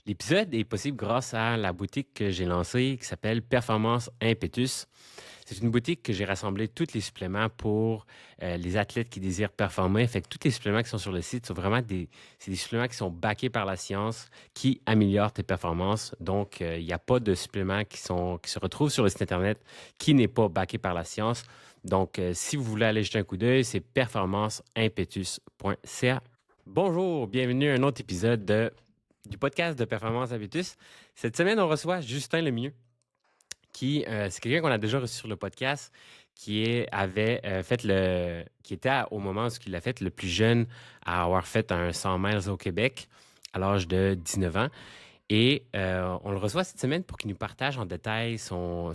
L'épisode est possible grâce à la boutique que j'ai lancée qui s'appelle Performance Impetus. C'est une boutique que j'ai rassemblé tous les suppléments pour les athlètes qui désirent performer. Fait que tous les suppléments qui sont sur le site sont vraiment c'est des suppléments qui sont backés par la science, qui améliorent tes performances. Donc, il n'y a pas de suppléments qui se retrouvent sur le site Internet qui n'est pas backé par la science. Donc, si vous voulez aller jeter un coup d'œil, c'est performanceimpetus.ca. Bonjour, bienvenue à un autre épisode du podcast de Performance Habitus. Cette semaine, on reçoit Justin Lemieux, qui c'est quelqu'un qu'on a déjà reçu sur le podcast, qui était au moment où il a fait le plus jeune à avoir fait un 100 miles au Québec à l'âge de 19 ans. Et on le reçoit cette semaine pour qu'il nous partage en détail son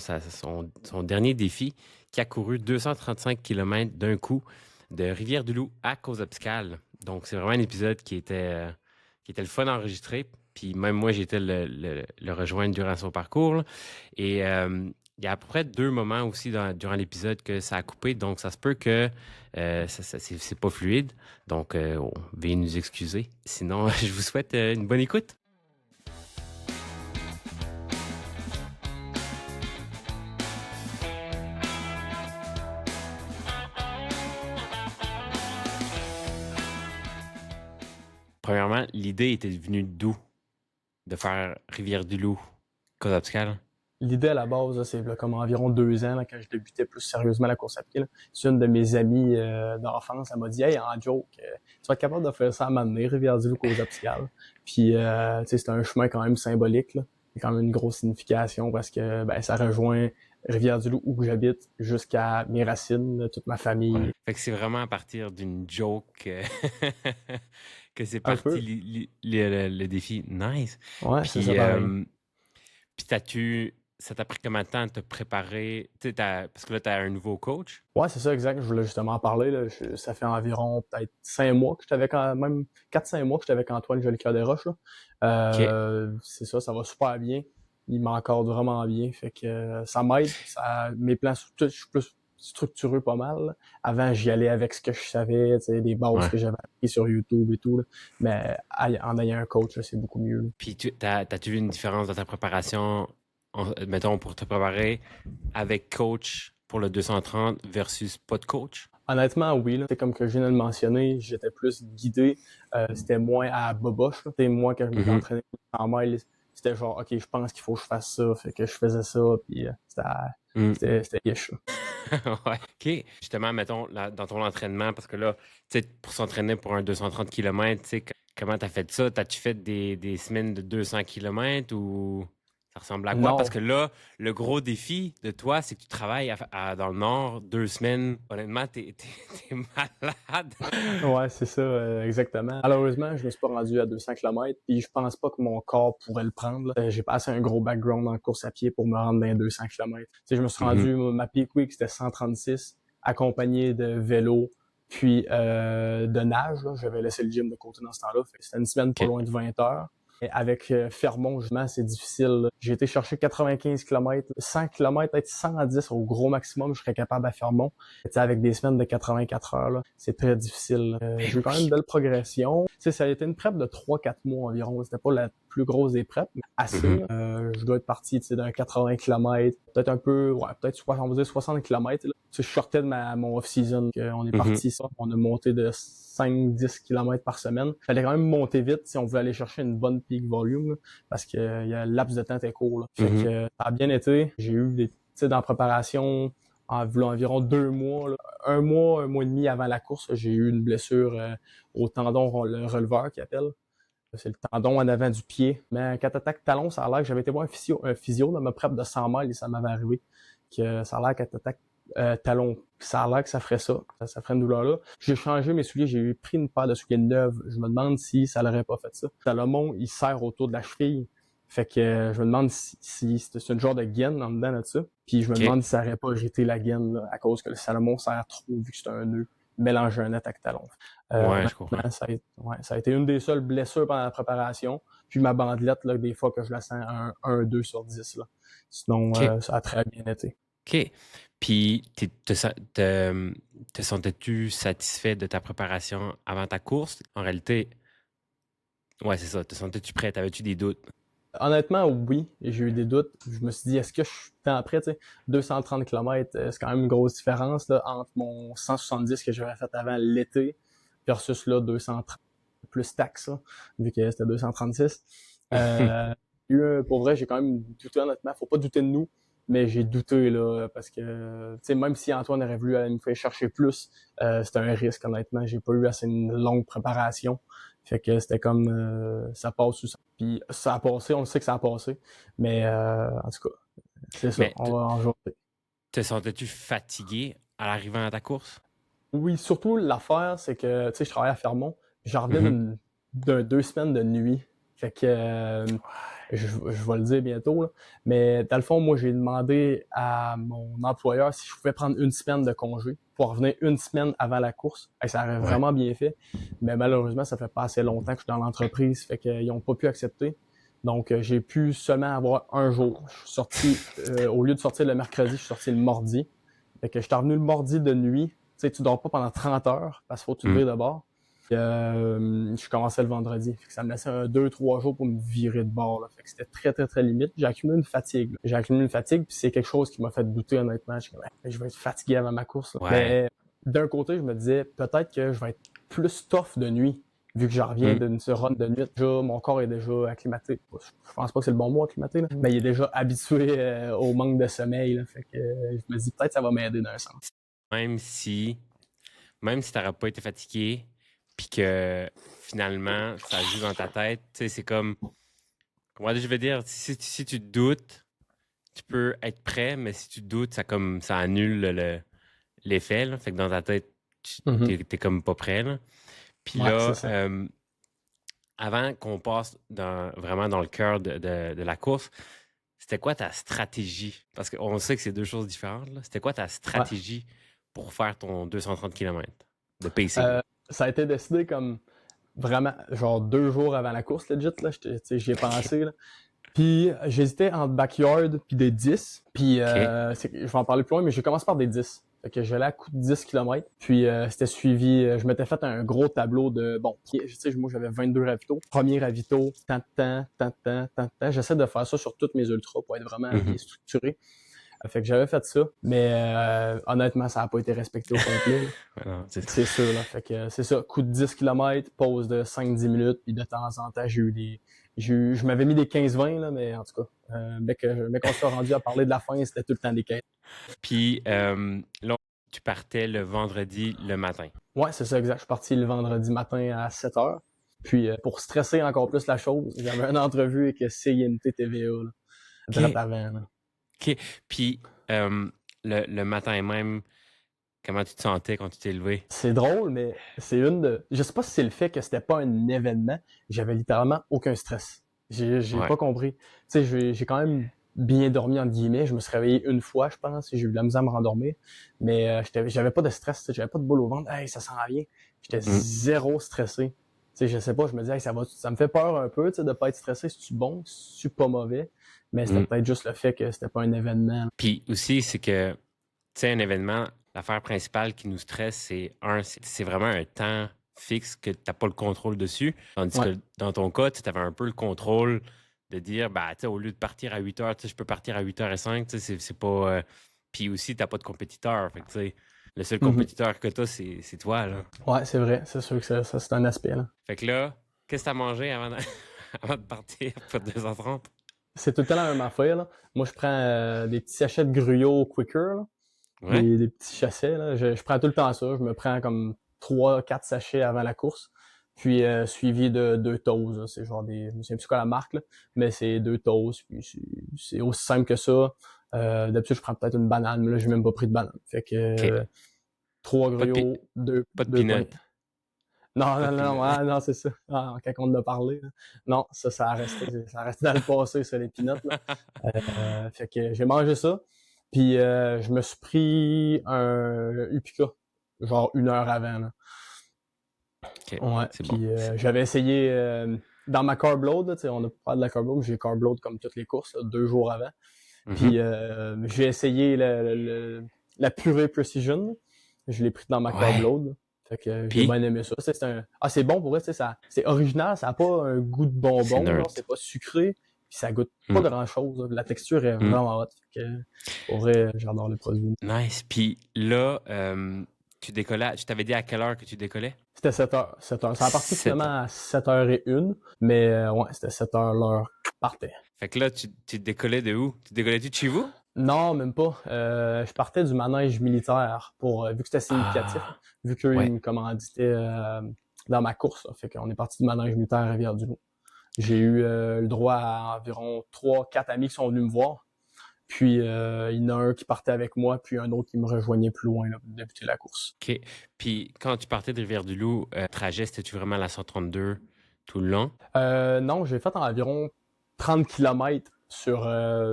dernier défi, qui a couru 235 km d'un coup de Rivière-du-Loup à Cause-Obscale. Donc, c'est vraiment un épisode qui était le fun à enregistrer. Puis même moi, j'ai été le rejoindre durant son parcours, là. Et il y a à peu près 2 moments aussi durant l'épisode que ça a coupé. Donc, ça se peut que c'est pas fluide. Donc, veuillez nous excuser. Sinon, je vous souhaite une bonne écoute. Premièrement, l'idée était venue d'où? De faire Rivière-du-Loup, Cause-Obscale? L'idée à la base, là, c'est là, comme environ 2 ans, là, quand je débutais plus sérieusement la course à pied. Là. C'est une de mes amies d'enfance, elle m'a dit « Hey, en joke, tu vas être capable de faire ça à m'amener, Rivière-du-Loup, Cause-Obscale. » Puis, tu sais, c'est un chemin quand même symbolique, là. Il y a quand même une grosse signification parce que ça rejoint Rivière-du-Loup où j'habite jusqu'à mes racines, là, toute ma famille. Fait que c'est vraiment à partir d'une joke que c'est Un parti peu. le défi. Nice. Ouais, c'est ça Puis, pareil. ça t'a pris combien de temps de te préparer? Tu sais, parce que là, tu as un nouveau coach. Ouais, c'est ça, exact. Je voulais justement en parler. Là. Ça fait environ peut-être 5 mois que j'étais avec, même 4-5 mois que j'étais avec Antoine Jolicoeur des Roches. Là. OK. C'est ça va super bien. Il m'encadre vraiment bien. Fait que ça m'aide. Mes plans, je suis plus structuré pas mal. Là. Avant, j'y allais avec ce que je savais, tu sais, des bases Ouais. que j'avais appris sur YouTube et tout. Là. Mais en ayant un coach, là, c'est beaucoup mieux. Là. Puis, t'as-tu vu une différence dans ta préparation, mettons, pour te préparer avec coach pour le 230 versus pas de coach? Honnêtement, oui. Là. C'est comme que je viens de le mentionner, j'étais plus guidé. C'était moins à boboche. Là. C'était moi, quand je m'étais Mhm. entraîné en mail, c'était genre, OK, je pense qu'il faut que je fasse ça. Fait que je faisais ça, puis Mm. c'était yesh. Là. Ouais. OK. Justement, mettons, dans ton entraînement, parce que là, tu sais, pour s'entraîner pour un 230 km, tu sais, comment t'as fait ça? T'as-tu fait des semaines de 200 km ou ça ressemble à quoi? Parce Non, que là, le gros défi de toi, c'est que tu travailles dans le Nord 2 semaines. Honnêtement, t'es malade. ouais, c'est ça, exactement. Malheureusement, je ne me suis pas rendu à 200 km, puis je pense pas que mon corps pourrait le prendre. Là. J'ai pas assez un gros background en course à pied pour me rendre dans les 200 km. Tu sais, je me suis Mhm. rendu, ma peak week, c'était 136, accompagné de vélo, puis de nage. Là. J'avais laissé le gym de côté dans ce temps-là. Fait que c'était une semaine pas OK. loin de 20 heures. Et avec Fermont, justement, c'est difficile. Là. J'ai été chercher 95 km, 100 km, peut-être 110 au gros maximum, je serais capable à Fermont. Avec des semaines de 84 heures, là, c'est très difficile. Ben J'ai eu quand même une oui. belle progression. T'sais, ça a été une prep de 3-4 mois environ. C'était pas la plus grosse des preps, mais assez. Mhm. Là. Je dois être parti d'un 80 km, peut-être un peu, ouais, peut-être on va dire 60 km. Là. Je sortais de mon off-season. On est Mhm. parti, ça, on a monté de 5-10 km par semaine. Fallait quand même monter vite si on voulait aller chercher une bonne peak volume, là, parce que le laps de temps était court. Là. Fait que Mhm. ça a bien été. J'ai eu des, tu sais, dans la préparation, environ 2 mois, là, un mois et demi avant la course, j'ai eu une blessure au tendon, le releveur qu'ils appellent. C'est le tendon en avant du pied. Mais quand t'attaques talon, ça a l'air que j'avais été voir un physio dans ma prep de 100 miles et ça m'avait arrivé. Que ça a l'air quand t'attaques talon, ça a l'air que ça ferait ça. Ça ferait une douleur-là. J'ai changé mes souliers, j'ai pris une paire de souliers neuves. Je me demande si ça l'aurait pas fait ça. Salomon, il serre autour de la cheville. Fait que je me demande si c'est une genre de gaine en dedans de ça. Puis je me OK. demande si ça aurait pas irrité la gaine là, à cause que le Salomon serre trop vu que c'est un nœud mélanger un attaque talon. Ouais, je comprends. Honnêtement, ça a été une des seules blessures pendant la préparation. Puis ma bandelette, là, des fois que je la sens un 2 sur 10. Là. Sinon, OK. ça a très bien été. OK. Puis, te sentais-tu satisfait de ta préparation avant ta course? En réalité, Ouais, c'est ça. Te sentais-tu prêt? T'avais-tu des doutes? Honnêtement, oui, j'ai eu des doutes. Je me suis dit, est-ce que je suis tant prêt, tu sais? 230 km, c'est quand même une grosse différence là, entre mon 170 que j'avais fait avant l'été versus là 230 plus taxe, là, vu que c'était 236. Pour vrai, j'ai quand même douté honnêtement. Faut pas douter de nous, mais j'ai douté là parce que tu sais, même si Antoine aurait voulu aller me faire chercher plus, c'était un risque honnêtement. J'ai pas eu assez une longue préparation. Fait que c'était comme ça passe ou ça. Puis ça a passé, on le sait que ça a passé. Mais en tout cas, c'est ça, Mais on va en jouer. te sentais-tu fatigué à l'arrivée à ta course? Oui, surtout l'affaire, c'est que tu sais, je travaille à Fermont. J'en revenais Mhm. d'un 2 semaines de nuit. Fait que je vais le dire bientôt, là. Mais dans le fond, moi, j'ai demandé à mon employeur si je pouvais prendre une semaine de congé pour revenir une semaine avant la course. Et ça aurait Ouais. vraiment bien fait. Mais malheureusement, ça fait pas assez longtemps que je suis dans l'entreprise. Fait qu'ils ont pas pu accepter. Donc, j'ai pu seulement avoir un jour. Je suis sorti, au lieu de sortir le mercredi, je suis sorti le mardi. Fait que je suis revenu le mardi de nuit. Tu sais, tu dors pas pendant 30 heures parce qu'il faut que tu te Mm. vires de bord. Je commençais le vendredi. Fait que ça me laissait 2-3 jours pour me virer de bord. Là. Fait que c'était très, très, très limite. J'ai accumulé une fatigue. Là. J'ai accumulé une fatigue, puis c'est quelque chose qui m'a fait douter, honnêtement. Je suis comme, hey, je vais être fatigué avant ma course. Là. Ouais. Mais d'un côté, je me disais, peut-être que je vais être plus tough de nuit, vu que je reviens Mm. d'une run de nuit. Déjà, mon corps est déjà acclimaté. Je pense pas que c'est le bon mot, acclimaté, là. Mais il est déjà habitué au manque de sommeil. Là. Fait que je me dis, peut-être que ça va m'aider d'un sens. Même si, même si t'aurais pas été fatigué, puis que finalement, ça joue dans ta tête, tu sais, c'est comme, comment je veux dire, si tu doutes, tu peux être prêt, mais si tu doutes, ça annule l'effet, là. Fait que dans ta tête, Mhm. t'es comme pas prêt, là. Puis Ouais, c'est là, ça. avant qu'on passe vraiment dans le cœur de la course, c'était quoi ta stratégie? Parce qu'on sait que c'est deux choses différentes, là. C'était quoi ta Ouais. stratégie pour faire ton 230 km de pacing? Euh, Ça a été décidé comme vraiment, genre 2 jours avant la course, legit, là. J'y ai OK. pensé, là. Puis j'hésitais entre backyard puis des 10. Puis OK. je vais en parler plus loin, mais j'ai commencé par des 10. Fait que j'allais à coup de 10 km. Puis c'était suivi, je m'étais fait un gros tableau de, bon, tu sais, moi j'avais 22 ravitaux. Premier ravito, tant de temps, tant de temps, tant de temps. J'essaie de faire ça sur toutes mes ultras pour être vraiment bien Mhm. structuré. Fait que j'avais fait ça, mais honnêtement, ça n'a pas été respecté au complet. Là. Alors, C'est sûr, là. Fait que c'est ça, coup de 10 km, pause de 5-10 minutes, puis de temps en temps, je m'avais mis des 15-20, là, mais en tout cas, dès qu'on s'est rendu à parler de la fin, c'était tout le temps des 15. Puis là, tu partais le vendredi le matin. Ouais, c'est ça, exact. Je suis parti le vendredi matin à 7 heures. Puis pour stresser encore plus la chose, j'avais une entrevue avec CINT TVA, là, direct OK. avant. Là. OK. Puis le matin même, comment tu te sentais quand tu t'es levé? C'est drôle, mais c'est une de. Je sais pas si c'est le fait que c'était pas un événement. J'avais littéralement aucun stress. J'ai Ouais. pas compris. Tu sais, j'ai quand même bien dormi entre guillemets. Je me suis réveillé une fois, je pense. J'ai eu de la misère à me rendormir, mais j'avais pas de stress. Tu sais, j'avais pas de boule au ventre. Hey, ça s'en vient. J'étais Mm. zéro stressé. Tu sais, je sais pas. Je me disais, hey, ça me fait peur un peu, tu sais, de pas être stressé. C'est-tu bon, c'est-tu pas mauvais. Mais c'était Mm. peut-être juste le fait que c'était pas un événement. Puis aussi, c'est que, tu sais, un événement, l'affaire principale qui nous stresse, c'est vraiment un temps fixe que tu n'as pas le contrôle dessus. Tandis Ouais. que dans ton cas, tu avais un peu le contrôle de dire, bah, tu sais, au lieu de partir à 8 heures, tu sais, je peux partir à 8h05, tu sais, c'est pas. Puis aussi, tu n'as pas de compétiteur. Fait que, tu sais, le seul Mhm. compétiteur que tu as, c'est toi, là. Ouais, c'est vrai. C'est sûr que ça c'est un aspect, là. Fait que là, qu'est-ce que tu as mangé avant avant de partir pour 2h30? C'est tout le temps la même affaire, là. Moi, je prends des petits sachets de Gruyot Quicker, là. Ouais? Des petits sachets, là. Je prends tout le temps ça. Je me prends comme 3-4 sachets avant la course. Puis suivi de 2 toasts. Là. C'est genre des. Je ne sais plus quoi la marque, là. Mais c'est 2 toasts. Puis c'est aussi simple que ça. D'habitude, je prends peut-être une banane, mais là, j'ai même pas pris de banane. Fait que OK. 3 Pas de, pi- Gruyot, deux, pas de deux peanut. poignées. Non, Pas non, de non, peanut. non, c'est ça. Ah, quand on en a parlé, là. Non, ça a resté. Ça a resté dans le passé, ça, les peanuts, là. Fait que j'ai mangé ça. Puis je me suis pris un Upica, genre 1 heure avant. Là. OK, Ouais. c'est bon. Puis j'avais essayé dans ma carb load, là, on a parlé de la carb load, j'ai carb load comme toutes les courses, là, 2 jours avant. Mhm. Puis j'ai essayé la purée Precision. Je l'ai pris dans ma carb Ouais. load. Fait que j'ai Puis, bien aimé ça. C'est bon pour vrai, c'est original, ça n'a pas un goût de c'est bonbon, genre, neutre. c'est pas sucré, puis ça goûte pas Mm, grand-chose, là. La texture est mm. vraiment hot. Fait que, pour vrai, j'adore le produit. Nice. Puis là, tu décollais, tu t'avais dit à quelle heure que tu décollais? C'était 7 heures. 7 heures. Ça a parti 7 heures. finalement à 7h01, mais ouais, c'était 7 heures l'heure partait. Fait que là, tu décollais de où? Tu décollais-tu de chez vous? Non, même pas. Je partais du manège militaire vu que c'était significatif, là, Ah, vu qu'eux, ils ouais. me commanditaient dans ma course. Là. Fait qu'on est parti du manège militaire à Rivière-du-Loup. J'ai eu le droit à environ 3-4 amis qui sont venus me voir. Puis il y en a un qui partait avec moi, puis un autre qui me rejoignait plus loin là, pour débuter la course. OK. Puis quand tu partais de Rivière-du-Loup, trajet, c'était-tu vraiment la 132 tout le long? Non, j'ai fait environ 30 kilomètres sur...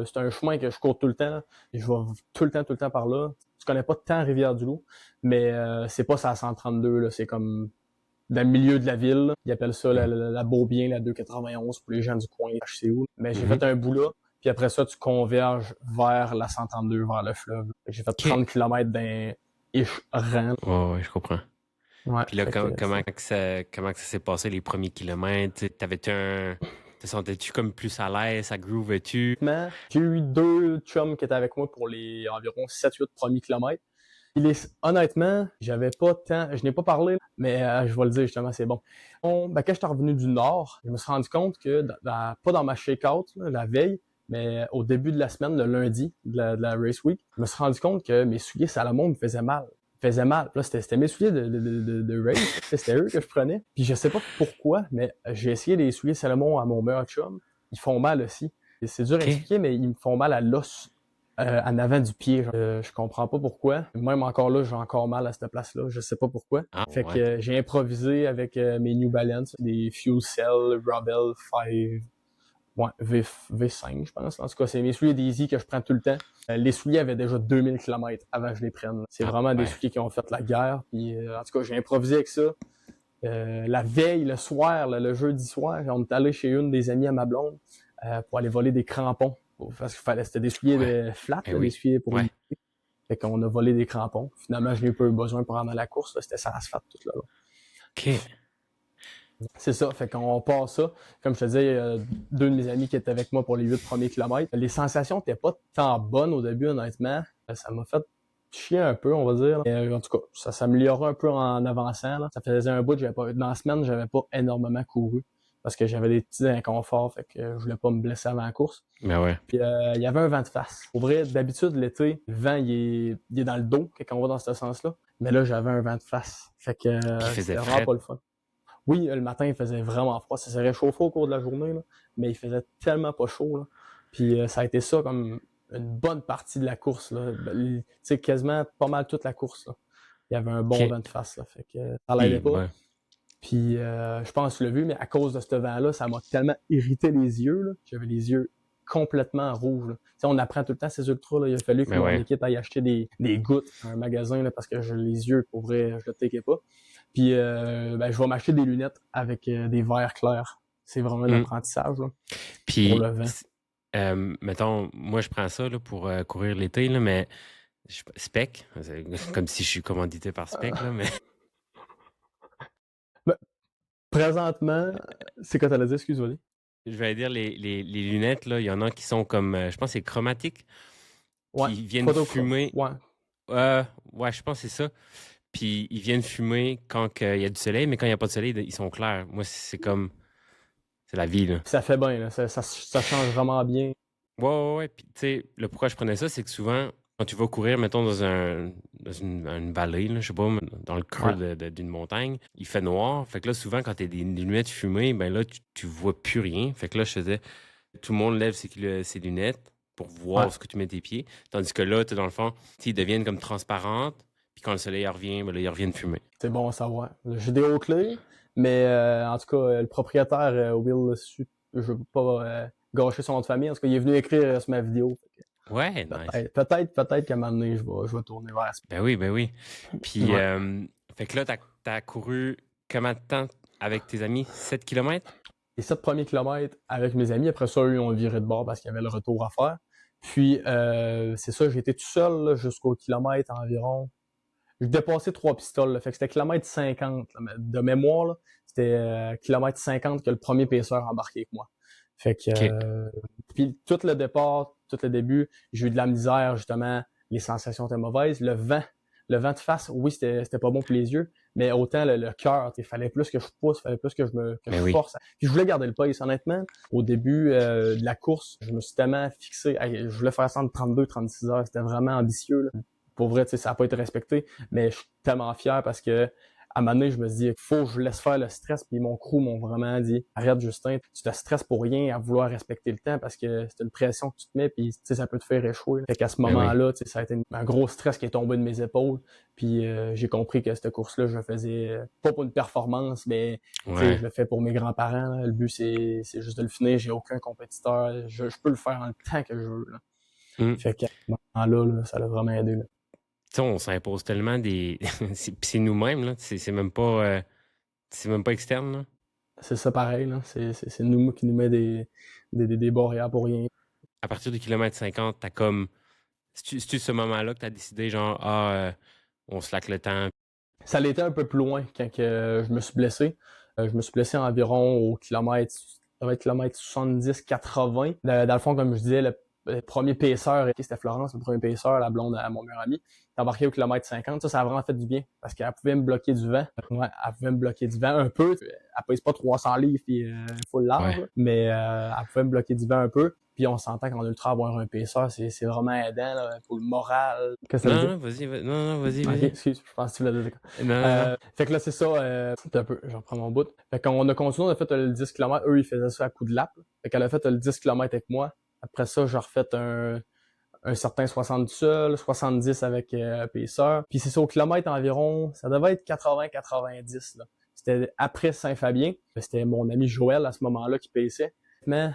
c'est un chemin que je cours tout le temps. Et je vais tout le temps par là. Je connais pas tant Rivière-du-Loup, mais c'est pas ça 132, là. C'est comme dans le milieu de la ville. Ils appellent ça Mm. la Beaubien, la 291 pour les gens du coin, je sais où. Mais j'ai Mhm. fait un bout là, puis après ça, tu converges vers la 132, vers le fleuve. J'ai fait OK. 30 kilomètres d'un ish rang. Ouais, je comprends. Ouais, Puis là, fait que comment que ça s'est passé les premiers kilomètres? Te sentais-tu comme plus à l'aise? Ça groovait-tu? j'ai eu 2 chums qui étaient avec moi pour les environ 7-8 premiers kilomètres. Honnêtement, j'avais pas tant, je n'ai pas parlé, mais je vais le dire justement, c'est bon. Quand je suis revenu du Nord, je me suis rendu compte que, pas dans ma shakeout, là, la veille, mais au début de la semaine, le lundi de la race week, je me suis rendu compte que mes souliers Salomon me faisaient mal. Ils faisaient mal. Puis là, c'était mes souliers de race, c'était eux que je prenais. Puis je sais pas pourquoi, mais j'ai essayé les souliers Salomon à mon meilleur chum. Ils font mal aussi. Et c'est dur à OK. expliquer, mais ils me font mal à l'os en avant du pied. Je comprends pas pourquoi. Même encore là, j'ai encore mal à cette place-là. Je sais pas pourquoi. Ah, Fait que ouais. j'ai improvisé avec mes New Balance, des Fuel Cell Rebel 5, ouais, V5, je pense. En tout cas, c'est mes souliers Daisy que je prends tout le temps. Les souliers avaient déjà 2000 km avant que je les prenne. C'est Ah, vraiment des ouais. souliers qui ont fait la guerre. Puis, en tout cas, j'ai improvisé avec ça. La veille, le soir, là, le jeudi soir, on est allé chez une des amies à ma blonde pour aller voler des crampons. Parce qu'il fallait, c'était des souliers Ouais. flats, Eh là, des oui. souliers pour Ouais. éviter. Fait qu'on a volé des crampons. Finalement, je n'ai pas eu besoin pour rendre la course. Là, c'était ça asphalte tout là. OK. C'est ça. Fait qu'on part ça. Comme je te disais, deux de mes amis qui étaient avec moi pour les 8 premiers kilomètres. Les sensations n'étaient pas tant bonnes au début, honnêtement. Ça m'a fait chier un peu, on va dire. Mais, en tout cas, ça s'améliorait un peu en avançant. Là. Ça faisait un bout, dans la semaine, j'avais pas énormément couru parce que j'avais des petits inconforts, fait que je voulais pas me blesser avant la course. Ben ouais. Puis il y avait un vent de face. Au vrai, d'habitude, l'été, le vent, il est dans le dos quand on va dans ce sens-là. Mais là, j'avais un vent de face. Fait que Puis il faisait c'était vraiment frais. pas le fun. Oui, le matin, il faisait vraiment froid. Ça s'est réchauffé au cours de la journée, là, mais il faisait tellement pas chaud. Là. Puis ça a été ça comme une bonne partie de la course. Là. Tu sais, quasiment pas mal toute la course. Là. Il y avait un bon OK. vent de face. Là, fait que ça l'aidait pas. Ouais. Puis je pense que tu l'as vu, mais à cause de ce vent-là, ça m'a tellement irrité les yeux. Là. J'avais les yeux complètement rouges. Là. Tu sais, on apprend tout le temps ces ultras. Là. Il a fallu que Ben mon ouais. équipe aille acheter des gouttes à un magasin là, parce que les yeux, pour vrai, je le takais pas. Puis je vais m'acheter des lunettes avec des verres clairs. C'est vraiment un apprentissage là, pour Puis, le vent. mettons, moi, je prends ça là, pour courir l'été, là, mais Spec, c'est comme si je suis commandité par Spec, là, mais Ben, présentement, c'est quoi t'allais dire, excuse-moi. je vais dire les lunettes, là, il y en a qui sont comme, je pense que c'est chromatique, Ouais, puis ils viennent photochrome. fumer. Ouais. Ouais, je pense que c'est ça. Puis ils viennent fumer quand il y a du soleil, mais quand il n'y a pas de soleil, ils sont clairs. Moi, c'est comme, c'est la vie, là. Puis ça fait bien, là. Ça change vraiment bien. Ouais. Puis, tu sais, le pourquoi je prenais ça, c'est que souvent, quand tu vas courir, mettons, dans une vallée, là, je sais pas, dans le creux Ouais. d'une montagne, il fait noir. Fait que là, souvent, quand tu as des lunettes fumées, ben là, tu vois plus rien. Fait que là, je faisais, tout le monde lève ses lunettes pour voir Ouais. ce que tu mets tes pieds. Tandis que là, dans le fond, ils deviennent comme transparentes. Puis quand le soleil revient, ben là, ils reviennent fumer. C'est bon à savoir. J'ai des hauts clés, mais en tout cas, le propriétaire, Will, je veux pas gâcher son nom de famille. En tout cas, il est venu écrire sur ma vidéo. Ouais, nice. Peut-être qu'à un moment donné, je vais tourner vers ça. Ben oui. Puis, Ouais. fait que là, t'as couru combien de temps avec tes amis? 7 kilomètres? Les 7 premiers kilomètres avec mes amis. Après ça, eux, ils ont viré de bord parce qu'il y avait le retour à faire. Puis, c'est ça, j'ai été tout seul là, jusqu'au kilomètre environ. je dépassais 3 pistoles, là. Fait que c'était kilomètre 50, là, de mémoire, là. C'était kilomètre 50 que le premier paceur embarqué avec moi. Fait que OK. puis tout le départ, tout le début, j'ai eu de la misère, justement, les sensations étaient mauvaises. Le vent de face, oui, c'était pas bon pour les yeux, mais autant le cœur, il fallait plus que je pousse, fallait plus que je Ben oui. force. Puis je voulais garder le pace, honnêtement. Au début de la course, je me suis tellement fixé, je voulais faire ça en 32-36 heures, c'était vraiment ambitieux, là. Pour vrai, ça n'a pas été respecté, mais je suis tellement fier parce que à un moment donné, je me suis dit, faut que je laisse faire le stress, puis mon crew m'ont vraiment dit, arrête Justin, tu te stresses pour rien à vouloir respecter le temps parce que c'est une pression que tu te mets, puis ça peut te faire échouer. Fait qu'à ce Ben oui. moment-là, ça a été un gros stress qui est tombé de mes épaules, puis j'ai compris que cette course-là, je le faisais pas pour une performance, mais Ouais. je le fais pour mes grands-parents, là. Le but, c'est juste de le finir, j'ai aucun compétiteur, je peux le faire en le temps que je veux, là. Mm. Fait qu'à ce moment-là, là, ça l'a vraiment aidé, là. Tu sais, on s'impose tellement des. C'est nous-mêmes, là. C'est même pas externe, là. C'est ça pareil, là. C'est nous qui nous met des barrières pour rien. À partir du kilomètre 50, t'as comme. C'est-tu ce moment-là que t'as décidé, genre, on slack le temps? Ça l'était un peu plus loin quand que je me suis blessé. Je me suis blessé environ au kilomètre, ça va être kilomètre 70-80. Dans le fond, comme je disais, le premier paisseur, c'était Florence, le premier paisseur, la blonde à mon meilleur ami, t'es embarqué au kilomètre 50. Ça a vraiment fait du bien parce qu'elle pouvait me bloquer du vent. Ouais, elle pouvait me bloquer du vent un peu. Elle pèse pas 300 livres puis full large, Ouais. là. Mais elle pouvait me bloquer du vent un peu. Puis on s'entend qu'en ultra, avoir un paisseur, c'est vraiment aidant là, pour le moral. Qu'est-ce que ça veut Non, dire? non, vas-y, non, non, vas-y, Ok, vas-y. excuse, je pense que tu voulais dire. Non, non, non. Fait que là, c'est ça, un peu, j'en prends mon bout. Fait qu'on a continué, on a fait le 10 km. Eux, ils faisaient ça à coup de lap, là. Fait qu'elle a fait le 10 km avec moi. Après ça, j'ai refait un certain 60 seul, 70 avec Pacer. Puis c'est ça, au kilomètre environ, ça devait être 80-90, là. C'était après Saint-Fabien. C'était mon ami Joël à ce moment-là qui paissait. Mais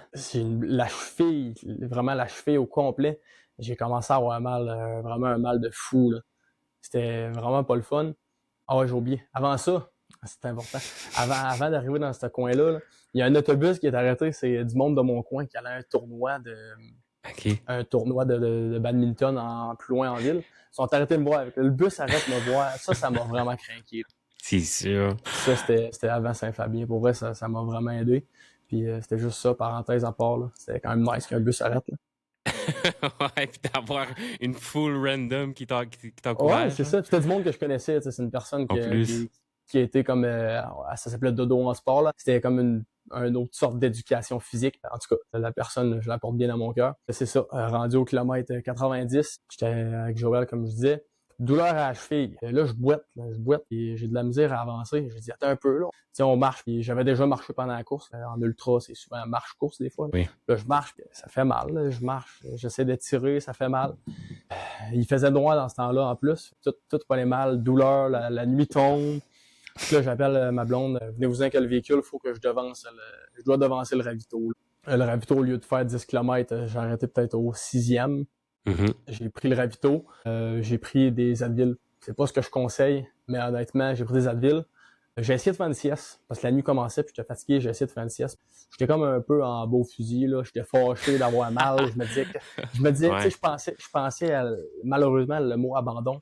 la cheville, vraiment la cheville au complet, j'ai commencé à avoir mal, vraiment un mal de fou, là. C'était vraiment pas le fun. Ah ouais, j'ai oublié. Avant ça, c'est important. Avant d'arriver dans ce coin-là, là, il y a un autobus qui est arrêté. C'est du monde de mon coin qui allait à OK. un tournoi de badminton plus loin en ville. Ils sont arrêtés de me voir. Le bus arrête de me voir. Ça m'a vraiment craqué. C'est sûr. Ça, c'était avant Saint-Fabien. Pour vrai, ça m'a vraiment aidé. Puis c'était juste ça, parenthèse à part, là. C'était quand même nice qu'un bus arrête, là. Ouais, puis d'avoir une foule random qui Ouais, t'encourage, c'est là. ça. C'était du monde que je connaissais. C'est une personne En plus. qui a été comme... ça s'appelait Dodo en sport, là. C'était comme une autre sorte d'éducation physique. En tout cas, la personne, je la porte bien à mon cœur. C'est ça. Rendu au kilomètre 90, j'étais avec Joël, comme je disais. Douleur à la cheville. Là, je boite, et j'ai de la misère à avancer. Je dis, attends un peu, là. Tiens, on marche. Puis j'avais déjà marché pendant la course. En ultra, c'est souvent marche-course, des fois, là. Oui. Là, je marche, puis ça fait mal, là. Je marche, j'essaie d'étirer, ça fait mal. Il faisait noir dans ce temps-là, en plus. Tout pas les mal. Douleur, la nuit tombe. Puis là, j'appelle ma blonde. Venez-vous-en que le véhicule, faut que je je dois devancer le ravito, là. Le ravito, au lieu de faire 10 km, j'ai arrêté peut-être au 6e. Mhm. J'ai pris le ravito. J'ai pris des Advil. C'est pas ce que je conseille, mais honnêtement, j'ai pris des Advil. J'ai essayé de faire une sieste, parce que la nuit commençait, puis j'étais fatigué, j'ai essayé de faire une sieste. J'étais comme un peu en beau fusil, là. J'étais fâché d'avoir mal. Je me disais, tu sais, Ouais. je pensais malheureusement, le mot abandon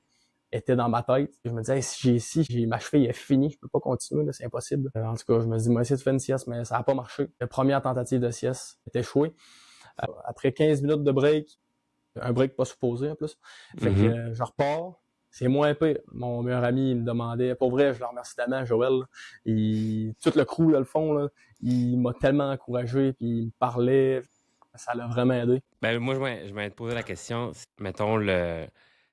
était dans ma tête. Je me disais, hey, si ma cheville est finie, je peux pas continuer, là, c'est impossible. En tout cas, je me dis, moi, essayer de faire une sieste, mais ça a pas marché. La première tentative de sieste était échouée. Après 15 minutes de break, un break pas supposé en plus. Fait que Mhm. je repars. C'est moins pire. Mon meilleur ami, il me demandait, pour vrai, je le remercie tellement, Joël. Tout le crew, là, le fond, là, il m'a tellement encouragé, puis il me parlait. Ça l'a vraiment aidé. Ben, moi, je vais te poser la question. Mettons,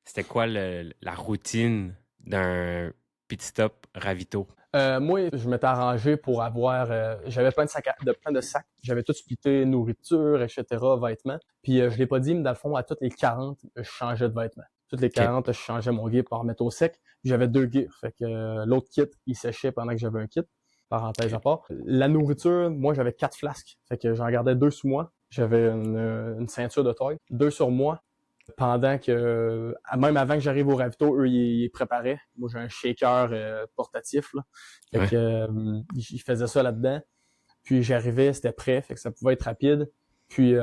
c'était quoi la routine d'un pit stop ravito? Moi, je m'étais arrangé pour avoir... j'avais plein de sacs. J'avais tout splitté, nourriture, etc., vêtements. Puis je l'ai pas dit, mais dans le fond, à toutes les 40, je changeais de vêtements. Toutes les OK. 40, je changeais mon gear pour en remettre au sec. Puis j'avais 2 gears. Fait que l'autre kit, il séchait pendant que j'avais un kit. Parenthèse OK. à part. La nourriture, moi, j'avais 4 flasques. Fait que j'en gardais 2 sous moi. J'avais une ceinture de taille. 2 sur moi. Pendant que, même avant que j'arrive au ravito, eux, ils préparaient. Moi, j'ai un shaker portatif, là. Fait Ouais. que, ils faisaient ça là-dedans. Puis j'arrivais, c'était prêt, fait que ça pouvait être rapide. Puis, tu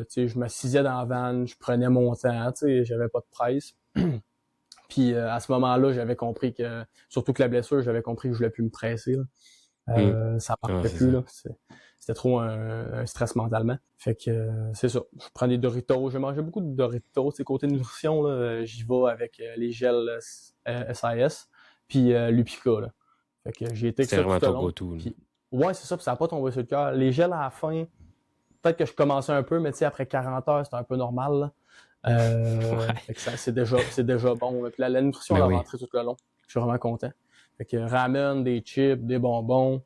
sais, je m'assisais dans la van, je prenais mon temps, tu sais, j'avais pas de presse. Puis à ce moment-là, j'avais compris que, surtout que la blessure, j'avais compris que je voulais plus me presser. Ça Ah, marchait c'est plus, ça. là. C'était trop un stress mentalement. Fait que c'est ça. Je prends des Doritos. J'ai mangé beaucoup de Doritos. C'est côté nutrition, là, j'y vais avec les gels SIS, puis Lupica, là. Fait que j'ai été avec C'est ça vraiment tout le ton long. go-to, là. Puis ouais, c'est ça, puis ça n'a pas tombé sur le cœur. Les gels à la fin, peut-être que je commençais un peu, mais tu sais, après 40 heures, c'était un peu normal, là. Ouais. Fait que c'est déjà bon, là. Puis la nutrition, Ben elle a oui. rentré tout le long. Je suis vraiment content. Fait que ramen, des chips, des bonbons,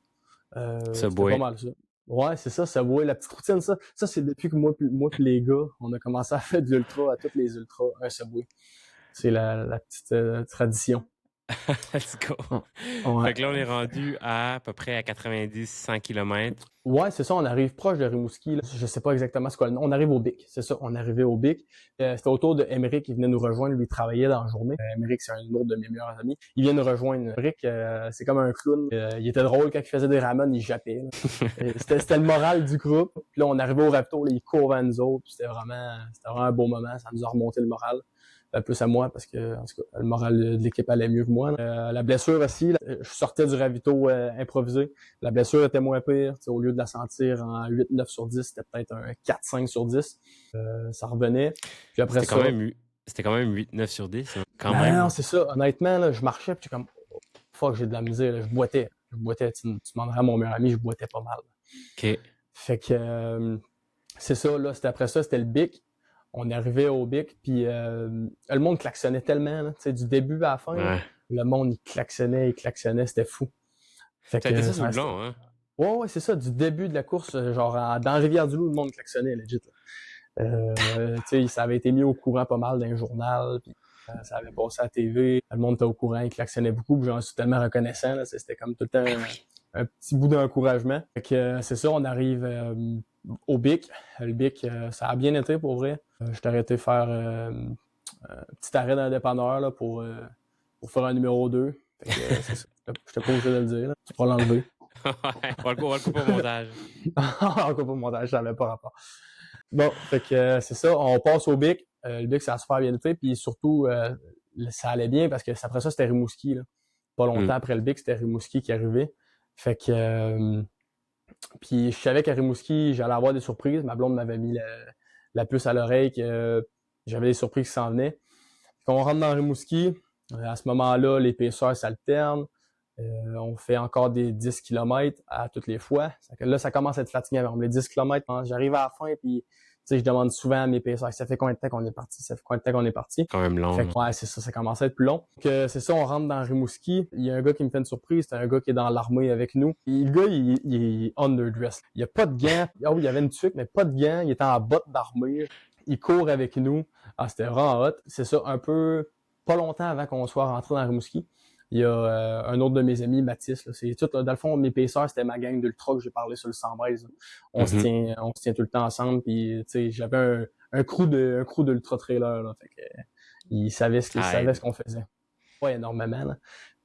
c'était pas Subway. mal ça. Ouais, c'est ça, Subway, la petite routine, ça c'est depuis que moi puis les gars, on a commencé à faire de l'ultra, à toutes les ultras, un Subway. C'est la petite tradition. Let's go. Ah, ouais. Fait que là, on est rendu à peu près à 90-100 km. Ouais, c'est ça, on arrive proche de Rimouski, là. Je sais pas exactement c'est quoi le nom. On arrive au Bic, c'est ça, on arrivait au Bic. C'était autour de Émeric qui venait nous rejoindre, lui il travaillait dans la journée. Émeric, c'est un autre de mes meilleurs amis. Il vient nous rejoindre. Émeric, c'est comme un clown. Il était drôle quand il faisait des ramen, il jappait, là. C'était le moral du groupe. Puis là, on arrivait au ravito, là, il courait à nous autres, puis c'était vraiment un beau moment, ça nous a remonté le moral. Plus à moi parce que en tout cas, le moral de l'équipe allait mieux que moi. La blessure aussi, là, je sortais du ravito improvisé. La blessure était moins pire. Au lieu de la sentir en 8-9/10, c'était peut-être un 4-5/10. Ça revenait. Puis après C'était ça, quand même, c'était quand même 8-9/10, hein. Quand ben même. non, c'est ça. Honnêtement, là, je marchais puis j'étais comme fuck, j'ai de la misère. Là. Je boitais. Tu demanderais à mon meilleur ami, je boitais pas mal. OK. Fait que c'est ça, là, c'était après ça, c'était le bic. On arrivait au bic, puis le monde klaxonnait tellement, là, du début à la fin, là, Ouais. le monde, il klaxonnait, c'était fou. Fait Ça a été que ça tout le ça, long, hein? ouais, c'est ça, du début de la course, genre dans Rivière-du-Loup, le monde klaxonnait, legit. Ça avait été mis au courant pas mal dans le journal, puis ça avait passé à la TV, le monde était au courant, il klaxonnait beaucoup, puis j'en suis tellement reconnaissant, là, c'était comme tout le temps Ben oui. un petit bout d'encouragement. Fait que c'est ça, on arrive au Bic. Le Bic, ça a bien été pour vrai. Je t'ai arrêté faire un petit arrêt dans le dépanneur là, pour faire un numéro 2. Fait que c'est ça. J'étais pas obligé de le dire. Là. Tu pourras l'enlever. Ouais, on va le couper au montage. Encore pas montage, ça n'avait pas rapport. Bon, fait que c'est ça, on passe au Bic. Le Bic, ça a super bien été. Puis surtout, ça allait bien parce que après ça, c'était Rimouski. Là. Pas longtemps après le Bic, c'était Rimouski qui arrivait. Fait que puis je savais qu'à Rimouski, j'allais avoir des surprises. Ma blonde m'avait mis la puce à l'oreille que j'avais des surprises qui s'en venaient. Quand on rentre dans Rimouski, à ce moment-là, l'épaisseur s'alterne. On fait encore des 10 km à toutes les fois. Là, ça commence à être fatigant. Les 10 km, j'arrive à la fin, puis je demande souvent à mes épaisseurs, ça fait combien de temps qu'on est parti? Ça fait combien de temps qu'on est parti? Quand même long. Fait que, ouais, c'est ça commence à être plus long. Donc, c'est ça, on rentre dans Rimouski. Il y a un gars qui me fait une surprise. C'est un gars qui est dans l'armée avec nous. Et le gars, il est underdressed. Il y a pas de gants. Ah oui, il y avait une tuque, mais pas de gants. Il était en bottes d'armée. Il court avec nous. Ah, c'était vraiment hot. C'est ça, un peu, pas longtemps avant qu'on soit rentré dans Rimouski. Il y a un autre de mes amis, Mathis. Là, c'est tout, là, dans le fond, mes épaisseurs, c'était ma gang d'ultra que j'ai parlé sur le 113. On se tient tout le temps ensemble. Puis, j'avais un crew d'ultra trailer. Là, fait que, il savait ce qu'on faisait. Pas énormément. Là.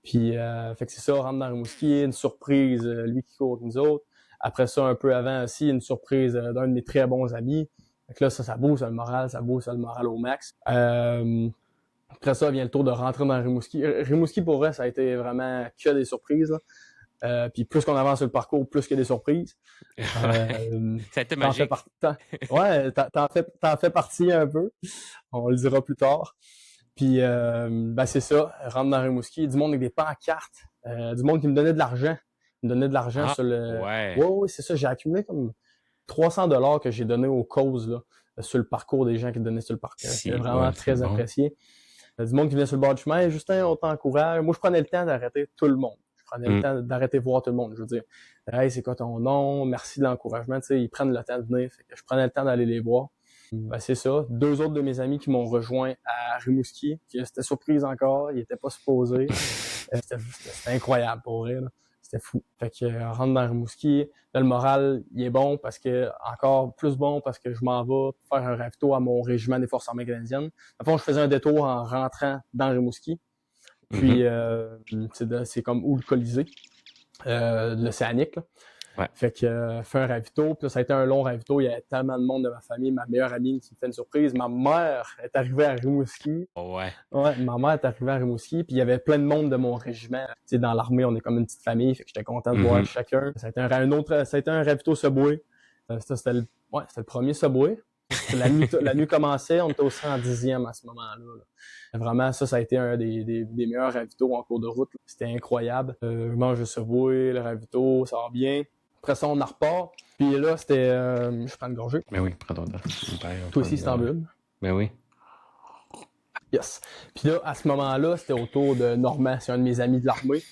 Puis, fait que c'est ça, on rentre dans Rimouski, une surprise, lui qui court avec nous autres. Après ça, un peu avant aussi, une surprise d'un de mes très bons amis. Fait que là, ça booste le moral, au max. Après ça, vient le tour de rentrer dans Rimouski. Rimouski, pour vrai, ça a été vraiment que des surprises. Là. Puis plus qu'on avance sur le parcours, plus qu'il y a des surprises. Ça a été magique. Ouais, t'en fais partie un peu. On le dira plus tard. Puis, c'est ça, rentre dans Rimouski, du monde avec des pancartes, du monde qui me donnait de l'argent. Il me donnait de l'argent sur le... Ouais, c'est ça, j'ai accumulé comme 300$ que j'ai donné aux causes, là, sur le parcours des gens qui donnaient sur le parcours. C'était vraiment très apprécié. Du monde qui venait sur le bord du chemin, Justin, on t'encourage. Moi, je prenais le temps d'arrêter tout le monde. Je prenais le temps d'arrêter de voir tout le monde. Je veux dire, hey, c'est quoi ton nom? Merci de l'encouragement. Tu sais, ils prennent le temps de venir. Fait que je prenais le temps d'aller les voir. C'est ça. 2 autres de mes amis qui m'ont rejoint à Rimouski, qui c'était surprise encore, ils étaient pas supposés. C'était incroyable pour eux. C'était fou. Fait que on rentre dans Rimouski, là, le moral, il est bon parce que encore plus bon parce que je m'en vais faire un ravito à mon régiment des Forces armées canadiennes. À fond, je faisais un détour en rentrant dans Rimouski. Puis c'est comme où le Colisée, de l'Océanique. Là. Ouais. Fait que fait un ravito, puis là, ça a été un long ravito, il y avait tellement de monde de ma famille, ma meilleure amie qui me fait une surprise, ma mère est arrivée à Rimouski. Oh, ouais. Ouais, ma mère est arrivée à Rimouski, puis il y avait plein de monde de mon régiment. Tu sais, dans l'armée, on est comme une petite famille, fait que j'étais content de voir chacun. Ça a été ça a été un ravito Subway. Ça, c'était le premier Subway. La nuit commençait, on était au 110e à ce moment-là. Là. Vraiment, ça a été un des meilleurs ravitaux en cours de route. Là. C'était incroyable. Je mange le Subway, le ravito, ça va bien. Après ça, on en repart. Puis là, c'était... je prends une gorgée. Mais oui, prends ton temps. Toi aussi, Istanbul. Mais oui. Yes. Puis là, à ce moment-là, c'était autour de Normand. C'est un de mes amis de l'armée.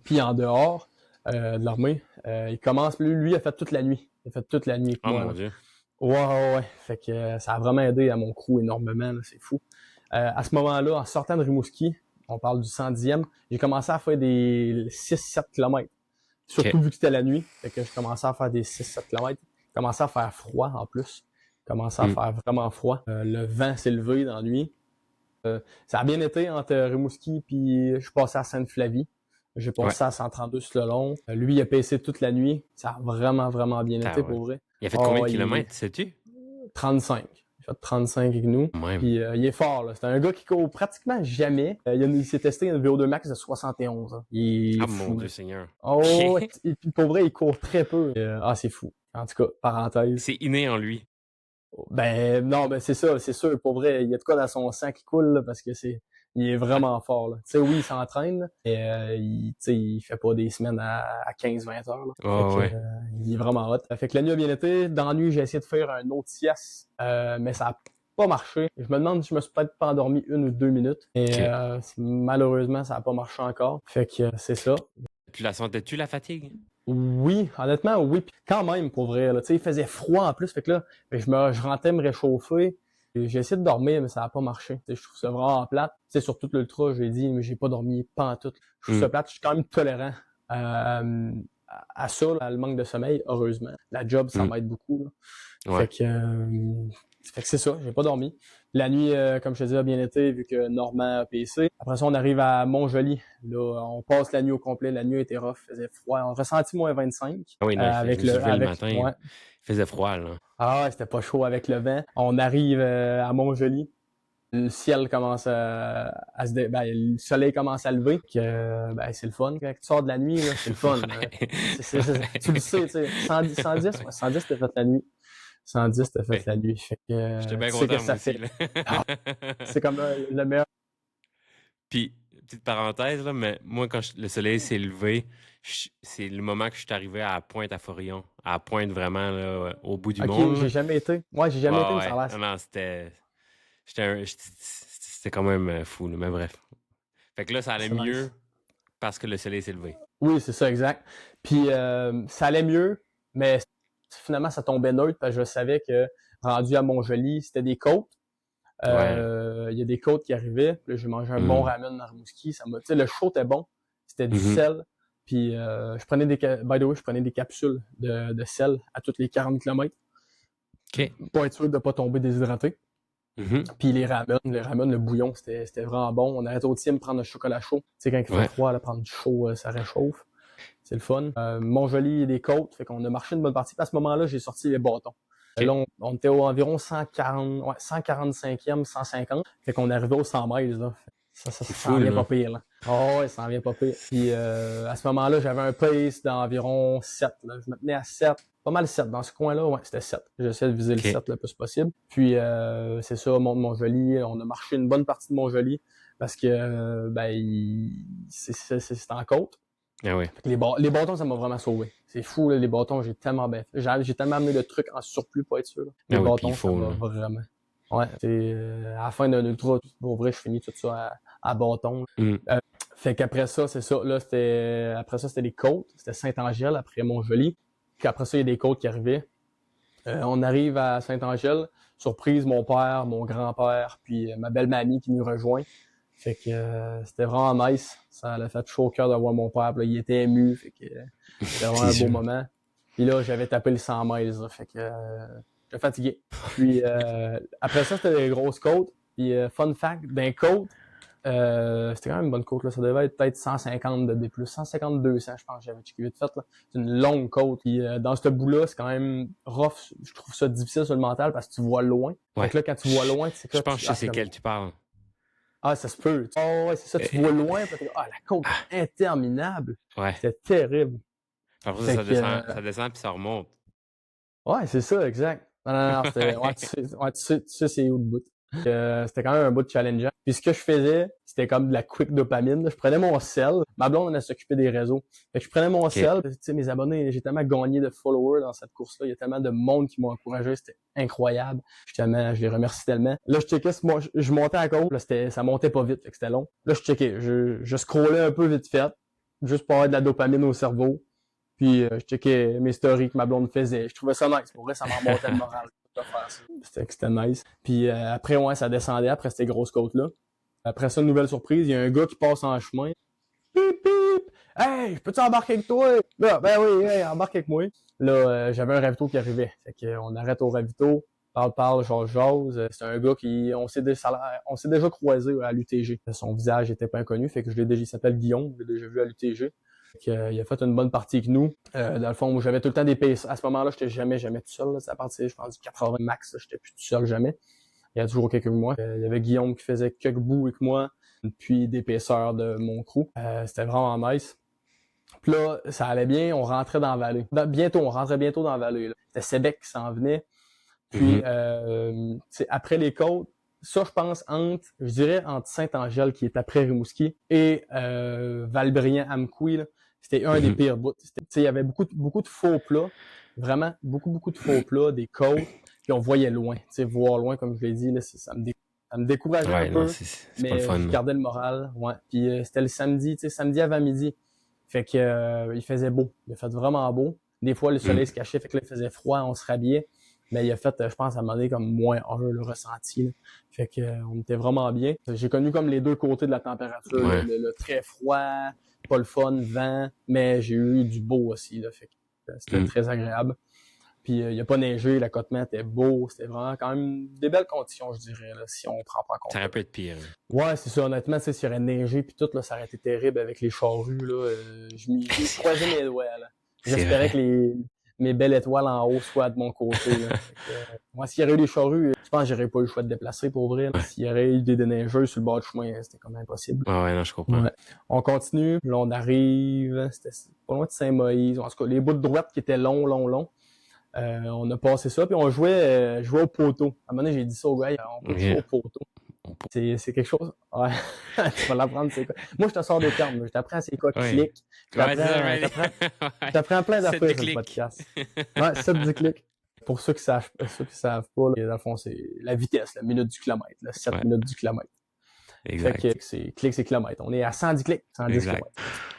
Puis en dehors de l'armée, il commence... Lui, il a fait toute la nuit. Il a fait toute la nuit avec moi. Mon là. Dieu. Ouais. Fait que ça a vraiment aidé à mon crew énormément. Là. C'est fou. À ce moment-là, en sortant de Rimouski, on parle du 110e, j'ai commencé à faire des 6-7 km. Surtout vu que c'était la nuit. Fait que je commençais à faire des 6-7 km. Il commençait à faire froid en plus. Il commençait à faire vraiment froid. Le vent s'est levé dans la nuit. Ça a bien été entre Rimouski puis je suis passé à Sainte-Flavie. J'ai passé à 132 sur le long. Lui, il a pacé toute la nuit. Ça a vraiment, vraiment bien été pour vrai. Il a fait combien de kilomètres, sais-tu? 35. Il a fait 35 avec nous. Même. Puis il est fort, là. C'est un gars qui court pratiquement jamais. Il s'est testé une VO2 max de 71. Hein. Il est fou, mon Dieu Seigneur. Oh, et puis pour vrai, il court très peu. C'est fou. En tout cas, parenthèse. C'est inné en lui. Ben non, ben c'est ça, c'est sûr. Pour vrai, il y a de quoi dans son sang qui coule là, parce que il est vraiment fort. Là. Tu sais, oui, il s'entraîne, mais il fait pas des semaines à 15-20 heures. Là. Il est vraiment hot. Fait que la nuit a bien été. Dans la nuit, j'ai essayé de faire un autre sieste, mais ça a pas marché. Je me demande si je me suis peut-être pas endormi 1 ou 2 minutes. Et malheureusement, ça a pas marché encore. Fait que c'est ça. Tu la sentais-tu, la fatigue? Oui, honnêtement, oui. Puis quand même, pour vrai, là, tu sais, il faisait froid en plus. Fait que là, je rentrais me réchauffer. J'ai essayé de dormir, mais ça n'a pas marché. T'sais, je trouve ça vraiment plate. T'sais, sur toute l'ultra, j'ai dit, mais j'ai pas dormi pas en tout. Je trouve ça plate. Je suis quand même tolérant à ça, à le manque de sommeil, heureusement. La job, ça m'aide beaucoup. Là. Fait que c'est ça, j'ai pas dormi. La nuit, comme je te disais, a bien été, vu que Normand a PC. Après ça, on arrive à Montjoli. Là, on passe la nuit au complet. La nuit était rough, faisait froid. On ressentit moins 25. Ah oui, non, avec le matin, il faisait froid, là. Ah ouais, c'était pas chaud avec le vent. On arrive à Montjoli. Le ciel commence le soleil commence à lever. C'est le fun. Quand tu sors de la nuit, là, c'est le fun. Tu le sais, tu sais. 110, 110, t'as fait la nuit. 110, t'as fait la nuit. Fait que, j'étais bien content, moi aussi. C'est comme le meilleur. Puis, petite parenthèse, là, mais moi, quand le soleil s'est levé, c'est le moment que je suis arrivé à Pointe-à-Forillon. À Pointe, vraiment, là, au bout du monde. J'ai jamais été. Ouais, j'ai jamais été, mais ça va. Non, c'était quand même fou, là, mais bref. Fait que là, ça allait mieux parce que le soleil s'est levé. Oui, c'est ça, exact. Puis, ça allait mieux, mais finalement, ça tombait neutre parce que je savais que rendu à Montjoli, c'était des côtes. Il y a des côtes qui arrivaient. Puis là, j'ai mangé un bon ramen dans Rimouski. Tu sais, le chaud était bon. C'était du sel. Puis je prenais je prenais des capsules de sel à toutes les 40 km. Pour être sûr de ne pas tomber déshydraté. Puis les ramen, le bouillon, c'était vraiment bon. On arrête aussi de me prendre un chocolat chaud. Tu sais, quand il fait froid, là, prendre du chaud, ça réchauffe. C'est le fun. Montjoli et des côtes, fait qu'on a marché une bonne partie. Puis à ce moment-là, j'ai sorti les bâtons. Là, on était environ 145e, 150. Fait qu'on arrivait aux 100 miles, là. Ça s'en vient pas pire, là. Ouais, ça s'en vient pas pire. Puis à ce moment-là, j'avais un pace d'environ 7, là. Je me tenais à 7. Pas mal 7. Dans ce coin-là, c'était 7. J'essaie de viser le 7 le plus possible. Puis c'est ça, Montjoli. On a marché une bonne partie de Montjoli parce que c'est en côte. Ah oui. Les bâtons, ça m'a vraiment sauvé. C'est fou, là, les bâtons, j'ai tellement amené de trucs en surplus pour être sûr. Là. Les bâtons, ça va vraiment. Ouais, à la fin d'un ultra, pour vrai, je finis tout ça à bâton. Fait qu'après ça, c'est ça. Là, c'était les côtes. C'était Saint-Angèle, après Montjoli. Puis après ça, il y a des côtes qui arrivaient. On arrive à Saint-Angèle. Surprise, mon père, mon grand-père, puis ma belle-mamie qui nous rejoint. Fait que c'était vraiment nice. Ça l'a fait chaud au cœur de voir mon père. Là, il était ému. Fait que c'était vraiment un beau moment. Puis là, j'avais tapé le 100 miles. Là, fait que j'étais fatigué. Puis après ça, c'était des grosses côtes. Puis fun fact, d'un côte, C'était quand même une bonne côte, là. Ça devait être peut-être 150 de D+, 150, 200, je pense, que j'avais checké vite fait, là. C'est une longue côte. Puis, dans ce bout-là, c'est quand même rough. Je trouve ça difficile sur le mental parce que tu vois loin. Ouais. Fait que là, quand tu vois loin, c'est Je que pense que je sais c'est quel tu parles. Ah, ça se peut. Oh, ouais, c'est ça, tu vois loin, puis la côte est interminable. Ouais. C'était terrible. Après, Fait ça que, ça descend puis ça remonte. ouais, c'est ça, exact. Non, c'était, ouais, tu sais c'est où le bout. C'était quand même un bout de challengeant. Puis ce que je faisais, c'était comme de la quick dopamine, là. Je prenais mon sel. Ma blonde, elle s'occupait des réseaux. Fait que je prenais mon sel. Tu sais, mes abonnés, j'ai tellement gagné de followers dans cette course-là. Il y a tellement de monde qui m'ont encouragé. C'était incroyable. Je les remercie tellement. Là, je checkais, je montais à côte. Là, ça montait pas vite. Fait que c'était long. Là, je checkais. Je scrollais un peu vite fait. Juste pour avoir de la dopamine au cerveau. Puis je checkais mes stories que ma blonde faisait. Je trouvais ça nice. Pour vrai, ça m'en montait le moral de faire ça. C'était nice. Puis après, ouais, ça descendait après ces grosses côtes-là. Après ça, nouvelle surprise, il y a un gars qui passe en chemin. Pip, pip! Hey, peux-tu embarquer avec toi? Là, ben oui, hey, embarque avec moi. Là, j'avais un ravito qui arrivait. Fait qu'on arrête au ravito, parle, jase. C'est un gars on s'est déjà croisé à l'UTG. Son visage était pas inconnu, fait que il s'appelle Guillaume, je l'ai déjà vu à l'UTG. Il a fait une bonne partie avec nous. Dans le fond, j'avais tout le temps des paces. À ce moment-là, j'étais jamais tout seul. Là. C'est à partir, je pense, du 80 max, j'étais plus tout seul jamais. Il y a toujours quelques mois. Il y avait Guillaume qui faisait quelques bouts avec moi, puis d'épaisseur de mon crew. C'était vraiment nice. Puis là, ça allait bien, on rentrait dans la vallée. On rentrait bientôt dans la vallée. Là. C'était Sébec qui s'en venait. Puis, après les côtes, ça, je pense, je dirais entre Saint-Angèle, qui est après Rimouski, et Valbriand-Amkoui, là, c'était un des pires bouts. Il y avait beaucoup de faux plats, vraiment beaucoup de faux plats, des côtes, puis on voyait loin. Voir loin, comme je l'ai dit, là, ça me décourageait un peu, c'est pas le fun, je gardais le moral. Ouais. Puis c'était le samedi avant midi. Fait que il faisait beau. Il a fait vraiment beau. Des fois, le soleil se cachait, fait que là, il faisait froid, on se rhabillait. Mais il a fait, je pense, à un moment donné, comme -1 le ressenti. Là. Fait que on était vraiment bien. J'ai connu comme les deux côtés de la température. Ouais. Le très froid, pas le fun, vent, mais j'ai eu du beau aussi. Là. Fait que c'était très agréable. Puis il a pas neigé, l'accotement était beau. C'était vraiment quand même des belles conditions, je dirais, là, si on prend pas en compte. Ça aurait pu être pire. Ouais, c'est ça. Honnêtement, s'il y aurait neigé puis tout, là, ça aurait été terrible avec les charrues. Là, je croisais mes doigts. Là. J'espérais que mes belles étoiles en haut soient de mon côté. Là. Moi, s'il y aurait eu des charrues, je pense que j'aurais pas eu le choix de déplacer pour vrai. Ouais. S'il y aurait eu des déneigeuses sur le bord du chemin, c'était comme impossible. Ah ouais, non, je comprends. Ouais. On continue, là on arrive, c'était pas loin de Saint-Moïse. En tout cas, les bouts de droite qui étaient longs. On a passé ça, puis on jouait au poteau. À un moment donné, j'ai dit ça au gars, on peut jouer au poteau. C'est quelque chose. Ouais. Tu vas l'apprendre, c'est quoi. Moi, je te sors des termes. Je t'apprends c'est quoi clic. Je t'apprends plein d'affaires sur le podcast. Ouais, 7 clics. Pour ceux qui savent pas, là, dans le fond, c'est la vitesse, la minute du kilomètre, là, 7 minutes du kilomètre. Exact. Fait que c'est kilomètres. On est à 110 clics, 110 kilomètres.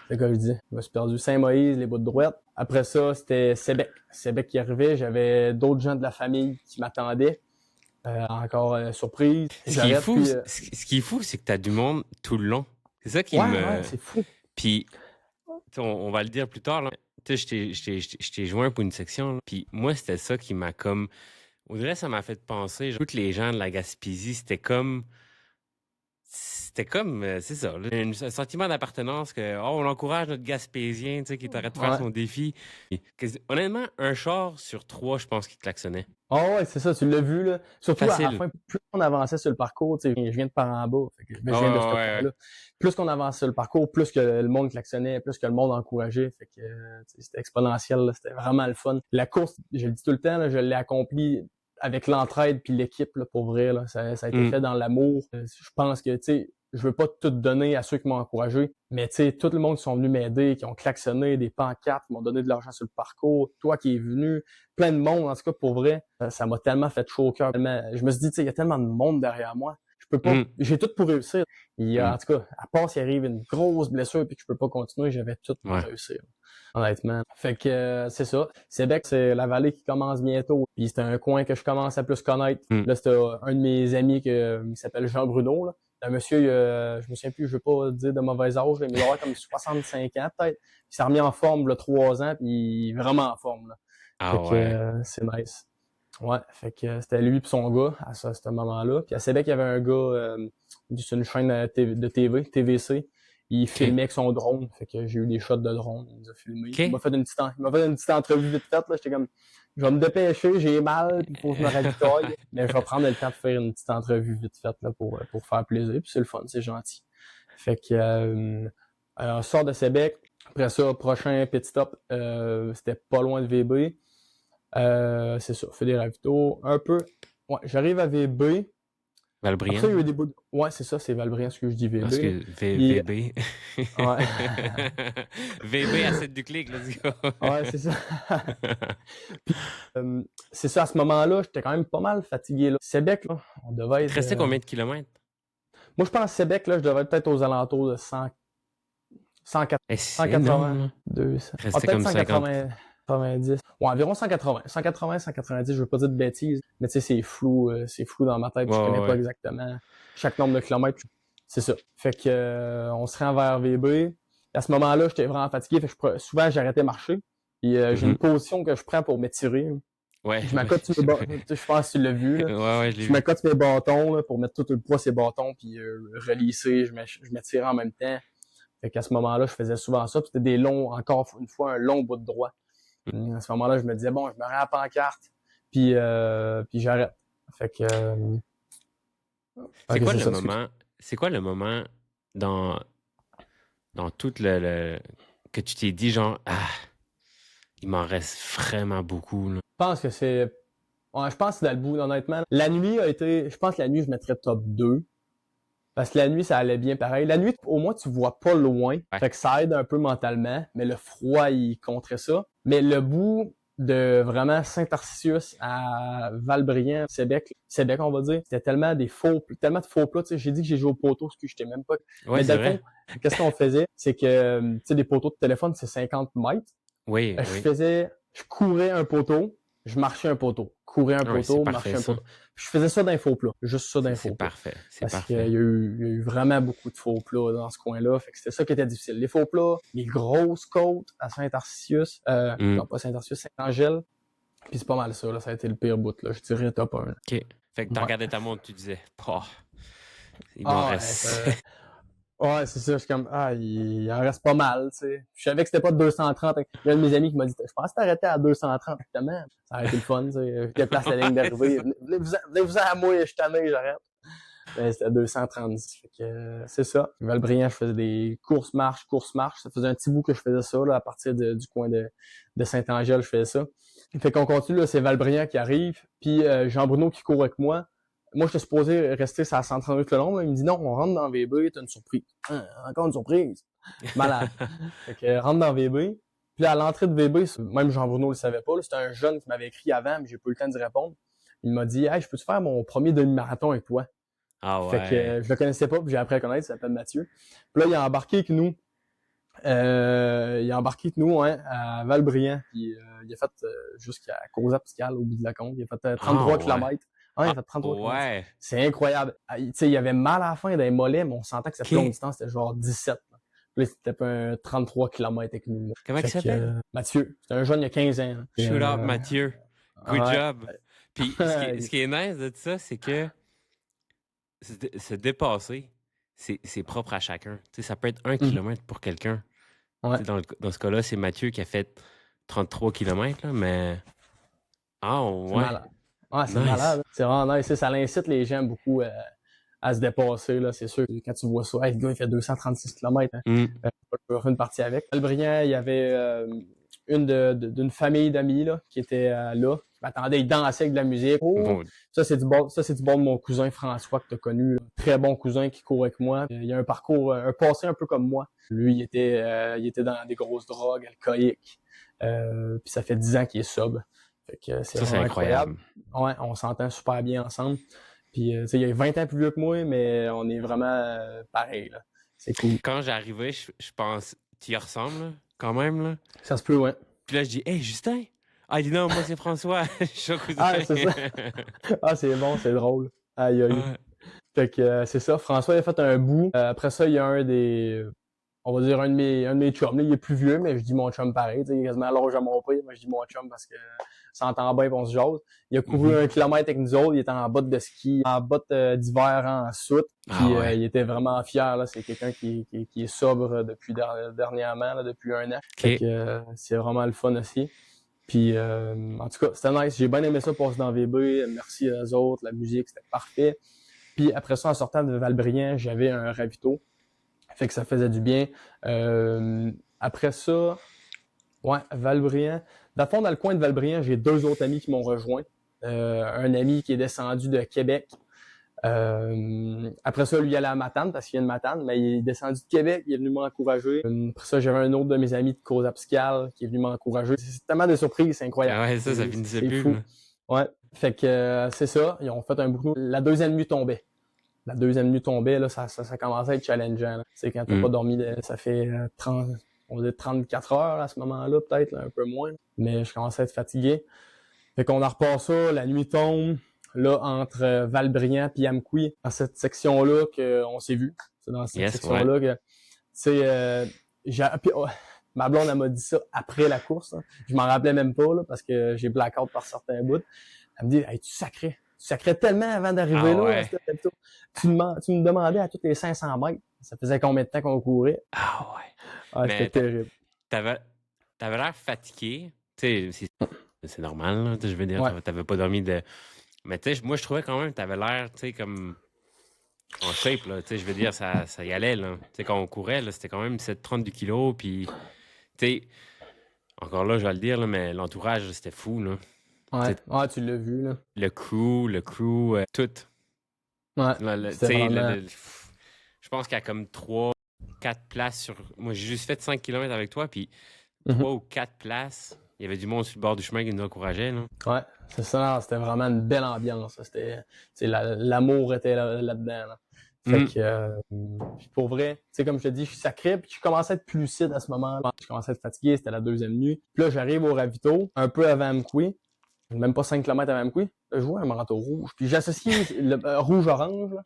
C'est comme je dis. Je me suis perdu Saint-Moïse, les bouts de droite. Après ça, c'était Sébec. Sébec qui arrivait. J'avais d'autres gens de la famille qui m'attendaient. Encore surprise. Ce qui est fou, c'est que t'as du monde tout le long. C'est ça qui Ouais, c'est fou. Puis, on va le dire plus tard, là. Tu sais, je t'ai joint pour une section, là. Puis moi, c'était ça qui m'a comme... On dirait que ça m'a fait penser, toutes les gens de la Gaspésie, c'était comme, c'est ça, là, un sentiment d'appartenance que, on encourage notre Gaspésien, tu sais, qui t'arrête de faire son défi. Et, honnêtement, un char sur 3, je pense qu'il klaxonnait. Ah ouais, c'est ça, tu l'as vu, là. Surtout à la fin, plus on avançait sur le parcours, tu sais, je viens de par en bas, fait que je viens de ce point-là. Plus qu'on avançait sur le parcours, plus que le monde klaxonnait, plus que le monde encourageait, fait que c'était exponentiel, là, c'était vraiment le fun. La course, je le dis tout le temps, là, je l'ai accomplie avec l'entraide puis l'équipe, là, pour vrai, là. Ça a été fait dans l'amour. Je pense que, tu sais, je veux pas tout donner à ceux qui m'ont encouragé, mais tu sais, tout le monde qui sont venus m'aider, qui ont klaxonné, des pancartes, qui m'ont donné de l'argent sur le parcours, toi qui es venu, plein de monde, en tout cas, pour vrai, ça m'a tellement fait chaud au cœur. Je me suis dit, tu sais, il y a tellement de monde derrière moi, je peux pas, j'ai tout pour réussir. En tout cas, à part s'il arrive une grosse blessure puis que je peux pas continuer, j'avais tout pour réussir. Honnêtement. Fait que c'est ça. Sébec, c'est la vallée qui commence bientôt. Puis c'est un coin que je commence à plus connaître. Là, c'était un de mes amis qui s'appelle Jean Bruno, là. Un monsieur, je me souviens plus, je veux pas dire de mauvais âge, mais il doit avoir comme 65 ans peut-être. Il s'est remis en forme, là, 3 ans, puis il est vraiment en forme, là. Fait que c'est nice. Ouais, fait que c'était lui et son gars à ce moment-là. Puis à Sébec, il y avait un gars, c'est une chaîne de TV, TVC. Il OK. filmait avec son drone. Fait que j'ai eu des shots de drone. Il nous a filmé. Il m'a OK. fait il m'a fait une petite entrevue vite faite, là. J'étais comme, je vais me dépêcher, j'ai mal, puis il faut que je me ravitaille. Mais je vais prendre le temps de faire une petite entrevue vite faite, là, pour faire plaisir. Puis c'est le fun, c'est gentil. Fait que, on sort de Sébec. Après ça, prochain pit stop, c'était pas loin de VB. C'est ça, fait des ravitaux. Un peu. Ouais, j'arrive à VB. Après ça, Valbriand? il y a eu des bouts. Ouais, c'est ça, c'est Valbriand, ce que je dis Parce VB, là. que Puis, VB. ouais. VB à 7 du clic, let's go. Ouais, c'est ça. Puis, c'est ça, à ce moment-là, j'étais quand même pas mal fatigué, là. Sébec, là, on devait Il te être. restait combien de kilomètres? Moi, je pense que Sébec, là, je devais être peut-être aux alentours de 100, 180, C'est énorme, là. 200. Il Ah, restait peut-être comme 50. 180, 90. Ouais, environ 180. 180, 190, je veux pas dire de bêtises. Mais tu sais, c'est flou dans ma tête, Ouais, je connais ouais, pas ouais. exactement chaque nombre de kilomètres. C'est ça. Fait que, on se rend vers VB. À ce moment-là, j'étais vraiment fatigué. Fait que souvent, j'arrêtais de marcher. Puis, j'ai une Mhm. position que je prends pour m'étirer. Ouais, Je ouais. m'accote sur mes bâtons. Je pense que tu l'as vu, là. Ouais, ouais, je l'ai Je vu. m'accote sur mes bâtons, là, pour mettre tout le poids sur les bâtons, puis relisser. Je m'étire en même temps. Fait qu'à ce moment-là, je faisais souvent ça. Puis c'était des longs, encore une fois, un long bout de droit. À ce moment-là, je me disais, bon, je me rends à la pancarte, puis j'arrête. Fait que, C'est ok, quoi c'est le ça, excuse. moment, c'est quoi le moment dans, dans tout que tu t'es dit genre, ah, il m'en reste vraiment beaucoup, là. Je pense que je pense que c'est dans le bout, honnêtement. La nuit a été, je pense que la nuit, je mettrais top 2. Parce que la nuit, ça allait bien pareil. La nuit, au moins, tu vois pas loin. Ouais. Fait que ça aide un peu mentalement. Mais le froid, il contrait ça. Mais le bout de vraiment Saint-Arcius à Valbriand, Sébec, on va dire, c'était tellement tellement de faux plats. Tu sais, j'ai dit que j'ai joué au poteau, parce que j'étais même pas. Ouais, Mais c'est dans le vrai. fond, qu'est-ce qu'on faisait? C'est que, tu sais, des poteaux de téléphone, c'est 50 mètres. Oui, oui. Je courais un poteau, je marchais un poteau. Courais un Ah ouais, c'est poteau, parfait, marchais un ça. poteau. Je faisais ça d'un faux plat. Juste ça d'un C'est faux plat. parfait. C'est Parce qu'il parfait. il y a eu vraiment beaucoup de faux plats dans ce coin-là. Fait que c'était ça qui était difficile. Les faux plats, les grosses côtes à Saint-Arcius, Hmm. non pas Saint-Arcius, Saint-Angèle. Puis c'est pas mal ça, là. Ça a été le pire bout, là. Je dirais top 1. OK. Fait que tu Ouais. regardais ta montre, tu disisais, oh, il m'en Ah reste. ouais, c'est ça. Je suis comme, il en reste pas mal, tu sais. Je savais que c'était pas de 230. Il y a un de mes amis qui m'a dit, je pense que t'arrêtais à 230, exactement. Ça aurait été le fun, tu sais. Je déplace la ligne d'arrivée. Venez-vous-en à moi, je suis tanné, j'arrête. Mais c'était à 230. Fait que, c'est ça. Valbriand, je faisais des courses-marches. Ça faisait un petit bout que je faisais ça, là, à partir du coin de Saint-Angèle, je faisais ça. Fait qu'on continue, là, c'est Valbriand qui arrive, puis Jean-Bruno qui court avec moi. Moi, j'étais supposé rester à 138 le long. Là. Il me dit non, on rentre dans VB, t'as une surprise. Encore une surprise. Malade. Fait que rentre dans VB. Puis à l'entrée de VB, même Jean-Bruno le savait pas. C'était un jeune qui m'avait écrit avant, mais j'ai pas eu le temps d'y répondre. Il m'a dit, hey, je peux-tu faire mon premier demi-marathon avec toi? Ah Fait que ouais. je le connaissais pas, puis j'ai appris à connaître, il s'appelle Mathieu. Puis là, il a embarqué avec nous. Ouais, à Valbriand. Puis il a fait jusqu'à Causa-Piscale, au bout de la côte. Il a fait Ah 33 ouais. km. Ouais, il Ah a fait 33 km. ouais. C'est incroyable. Tu sais, il avait mal à la fin des mollets, mais on sentait que cette longue OK. distance, c'était genre 17. Là, puis là c'était un 33 km avec nous. Comment il Fait que s'appelle? Mathieu, c'est un jeune, il y a 15 ans. Shoot up, Mathieu. Good Ouais. job. Puis ce qui est nice de ça, c'est que se dépasser, c'est propre à chacun. Tu sais, ça peut être 1 Mhm. kilomètre pour quelqu'un. Ouais. Tu sais, dans ce cas-là, c'est Mathieu qui a fait 33 kilomètres, là, mais. Ah C'est ouais. malade. Ouais, c'est Nice. malade. C'est vraiment nice. Ça incite les gens beaucoup à se dépasser, là, c'est sûr. Quand tu vois ça, hey, le gars, il fait 236 km. Hein. Mm. Je peux faire une partie avec. Albriand, il y avait d'une famille d'amis là, qui était là. Qui m'attendait, ils dansaient avec de la musique. Oh, Bon. ça, c'est du bon de mon cousin François que tu as connu. Là. Très bon cousin qui court avec moi. Il a un parcours, un passé un peu comme moi. Lui, il était dans des grosses drogues, alcooliques. Puis ça fait 10 ans qu'il est sobre. Fait que c'est Ça, c'est vraiment incroyable. incroyable. Ouais, on s'entend super bien ensemble. Puis, tu sais, il est 20 ans plus vieux que moi, mais on est vraiment pareil, là. C'est cool. Quand j'arrivais, je pense, tu y ressembles, là, quand même, là. Ça se peut, ouais. Puis là, je dis, hey, Justin! Ah, il dit non, moi, c'est François. Je suis un cousin. Ah, c'est ça. Ah, c'est bon, c'est drôle. Aïe, aïe. Ouais. Fait que c'est ça. François il a fait un bout. Après ça, il y a on va dire un de mes chums. Là, il est plus vieux, mais je dis mon chum pareil. Il est quasiment à l'âge à mon père. Moi, je dis mon chum parce que s'entend bien, on se jase. Il a couru 1 kilomètre avec nous autres, il était en bottes de ski, en bottes d'hiver en soute. Puis il était vraiment fier, là. C'est quelqu'un qui est sobre depuis dernièrement, là, depuis 1 an. Fait que c'est vraiment le fun aussi. Puis en tout cas, c'était nice. J'ai bien aimé ça passer dans VB. Merci aux autres, la musique, c'était parfait. Puis après ça, en sortant de Valbriand, j'avais un ravito. Fait que ça faisait du bien. Après ça, ouais, Valbriand. Dans le fond, dans le coin de Valbriand, j'ai 2 autres amis qui m'ont rejoint. Un ami qui est descendu de Québec. Après ça, lui, il allait à Matane parce qu'il vient de Matane, mais il est descendu de Québec, il est venu m'encourager. Après ça, j'avais un autre de mes amis de Cause Abscale qui est venu m'encourager. C'est tellement de surprises, c'est incroyable. Ah ouais, ça finissait plus. Fou. Ouais, fait que c'est ça. Ils ont fait un bout. La deuxième nuit tombait. Là, ça commençait à être challengeant. C'est quand t'as pas dormi, ça fait 34 heures à ce moment-là, peut-être, là, un peu moins. Mais je commençais à être fatigué. Fait qu'on en repart ça, la nuit tombe. Là, entre Valbriand et Amqui, dans cette section-là qu'on s'est vu. C'est dans cette section-là que, ma blonde, elle m'a dit ça après la course. Hein. Je m'en rappelais même pas, là, parce que j'ai blackout par certains bouts. Elle me dit, hey, tu sacrais tellement avant d'arriver là. Ouais. Tu me demandais à tous les 500 mètres. Ça faisait combien de temps qu'on courait? Ah ouais. Ah, c'était terrible. T'avais l'air fatigué. Tu sais, c'est normal, là, je veux dire, t'avais pas dormi de... Mais tu sais, moi, je trouvais quand même que t'avais l'air, tu sais, comme en shape, là. Tu sais, je veux dire, ça y allait, là. Tu sais, quand on courait, là, c'était quand même 32 kilos, puis, tu sais, encore là, je vais le dire, là, mais l'entourage, c'était fou, là. Ouais, tu l'as vu, là. Le crew, tout. Ouais, je pense qu'il y a comme 3-4 places sur... Moi, j'ai juste fait 5 km avec toi, puis 3 ou 4 places, il y avait du monde sur le bord du chemin qui nous encourageait, là. Ouais, c'est ça, c'était vraiment une belle ambiance. L'amour était là-dedans. Là. Fait que, pour vrai, tu sais, comme je te dis, je suis sacré, puis je commençais à être plus lucide à ce moment-là. Je commençais à être fatigué, c'était la deuxième nuit. Puis là, j'arrive au ravito, un peu avant Amqui, même pas 5 km avant Amqui. Là, je vois un manteau rouge, puis j'associe le rouge-orange, là,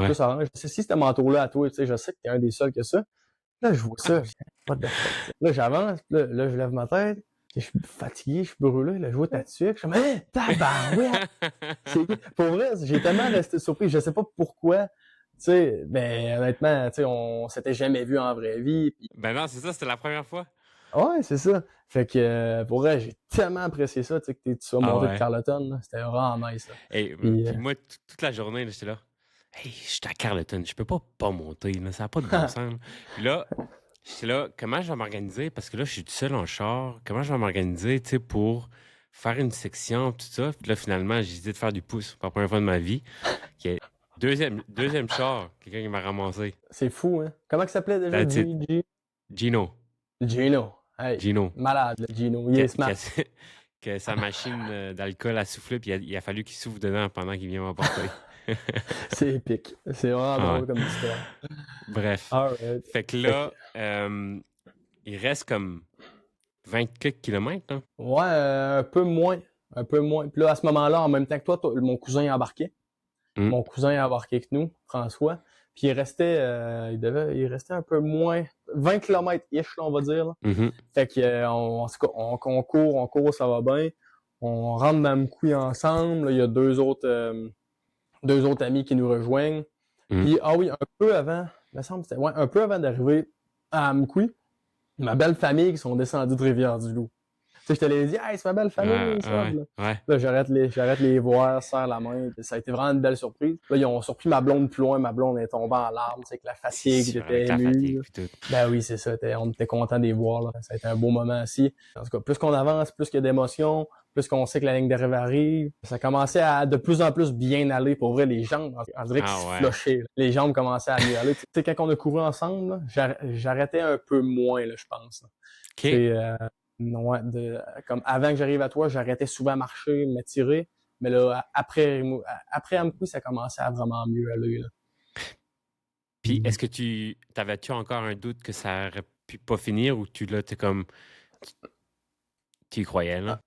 plus orange. J'associe ce manteau-là à toi, tu sais, je sais que t'es un des seuls que ça. Là, je vois ça, je dis, what the fuck. Là, j'avance, là, je lève ma tête. Je suis fatigué, je suis brûlé, là, je vois ta tuque. Je suis comme, hey, tabarouette! Pour vrai, j'ai tellement resté surpris. Je sais pas pourquoi. Tu sais, ben, honnêtement, tu sais, on s'était jamais vu en vraie vie. Puis... Ben non, c'est ça, c'était la première fois. Ouais, c'est ça. Fait que, pour vrai, j'ai tellement apprécié ça, tu sais, que tu sois monté de Carleton. C'était vraiment nice, là. Hey, puis moi, toute la journée, j'étais là. Hey, je suis à Carleton, je peux pas monter, là, ça n'a pas de bon sens. Puis là, j'étais là, comment je vais m'organiser? Parce que là, je suis tout seul en char. Comment je vais m'organiser, tu sais, pour faire une section, tout ça? Puis là, finalement, j'ai décidé de faire du pouce pour la première fois de ma vie. Deuxième char, quelqu'un qui m'a ramassé. C'est fou, hein? Comment il s'appelait déjà? Gino. Hey, Gino. Malade, le Gino. Il est smart. Que sa machine d'alcool a soufflé, puis il a fallu qu'il souffle dedans pendant qu'il vient m'emporter. C'est épique. C'est vraiment drôle comme histoire. Bref. Right. Fait que là, il reste comme 20 kilomètres, là. Ouais, un peu moins. Puis là, à ce moment-là, en même temps que toi, mon cousin est embarqué. Mon cousin est embarqué avec nous, François. Puis il restait un peu moins, 20 km-ish, là, on va dire. Là. Fait que, on court, ça va bien. On rentre dans Amqui ensemble. Là, il y a deux autres amis qui nous rejoignent. Puis, oui, un peu avant, il me semble, un peu avant d'arriver à Amqui, ma belle famille qui sont descendus de Rivière-du-Loup. Tu sais, je te l'ai dit, hey, c'est ma belle famille, Là, j'arrête les voir, serre la main. Ça a été vraiment une belle surprise. Là, ils ont surpris ma blonde plus loin. Ma blonde est tombée en larmes, c'est que la fatigue était émue. Ben oui, c'est ça. On était contents de les voir, là. Ça a été un beau moment aussi. En tout cas, plus qu'on avance, plus qu'il y a d'émotions, plus qu'on sait que la ligne d'arrivée arrive. Ça commençait à de plus en plus bien aller. Pour vrai, les jambes, on dirait qu'ils se flushaient. Les jambes commençaient à mieux aller. Tu sais, quand on a couru ensemble, là, j'arrêtais un peu moins, là, je pense. Comme avant que j'arrive à toi, j'arrêtais souvent à marcher, m'étirer. Mais là, après Amqui, ça commençait à vraiment mieux aller. Là. Puis, est-ce que t'avais-tu encore un doute que ça aurait pu pas finir ou tu y croyais, là?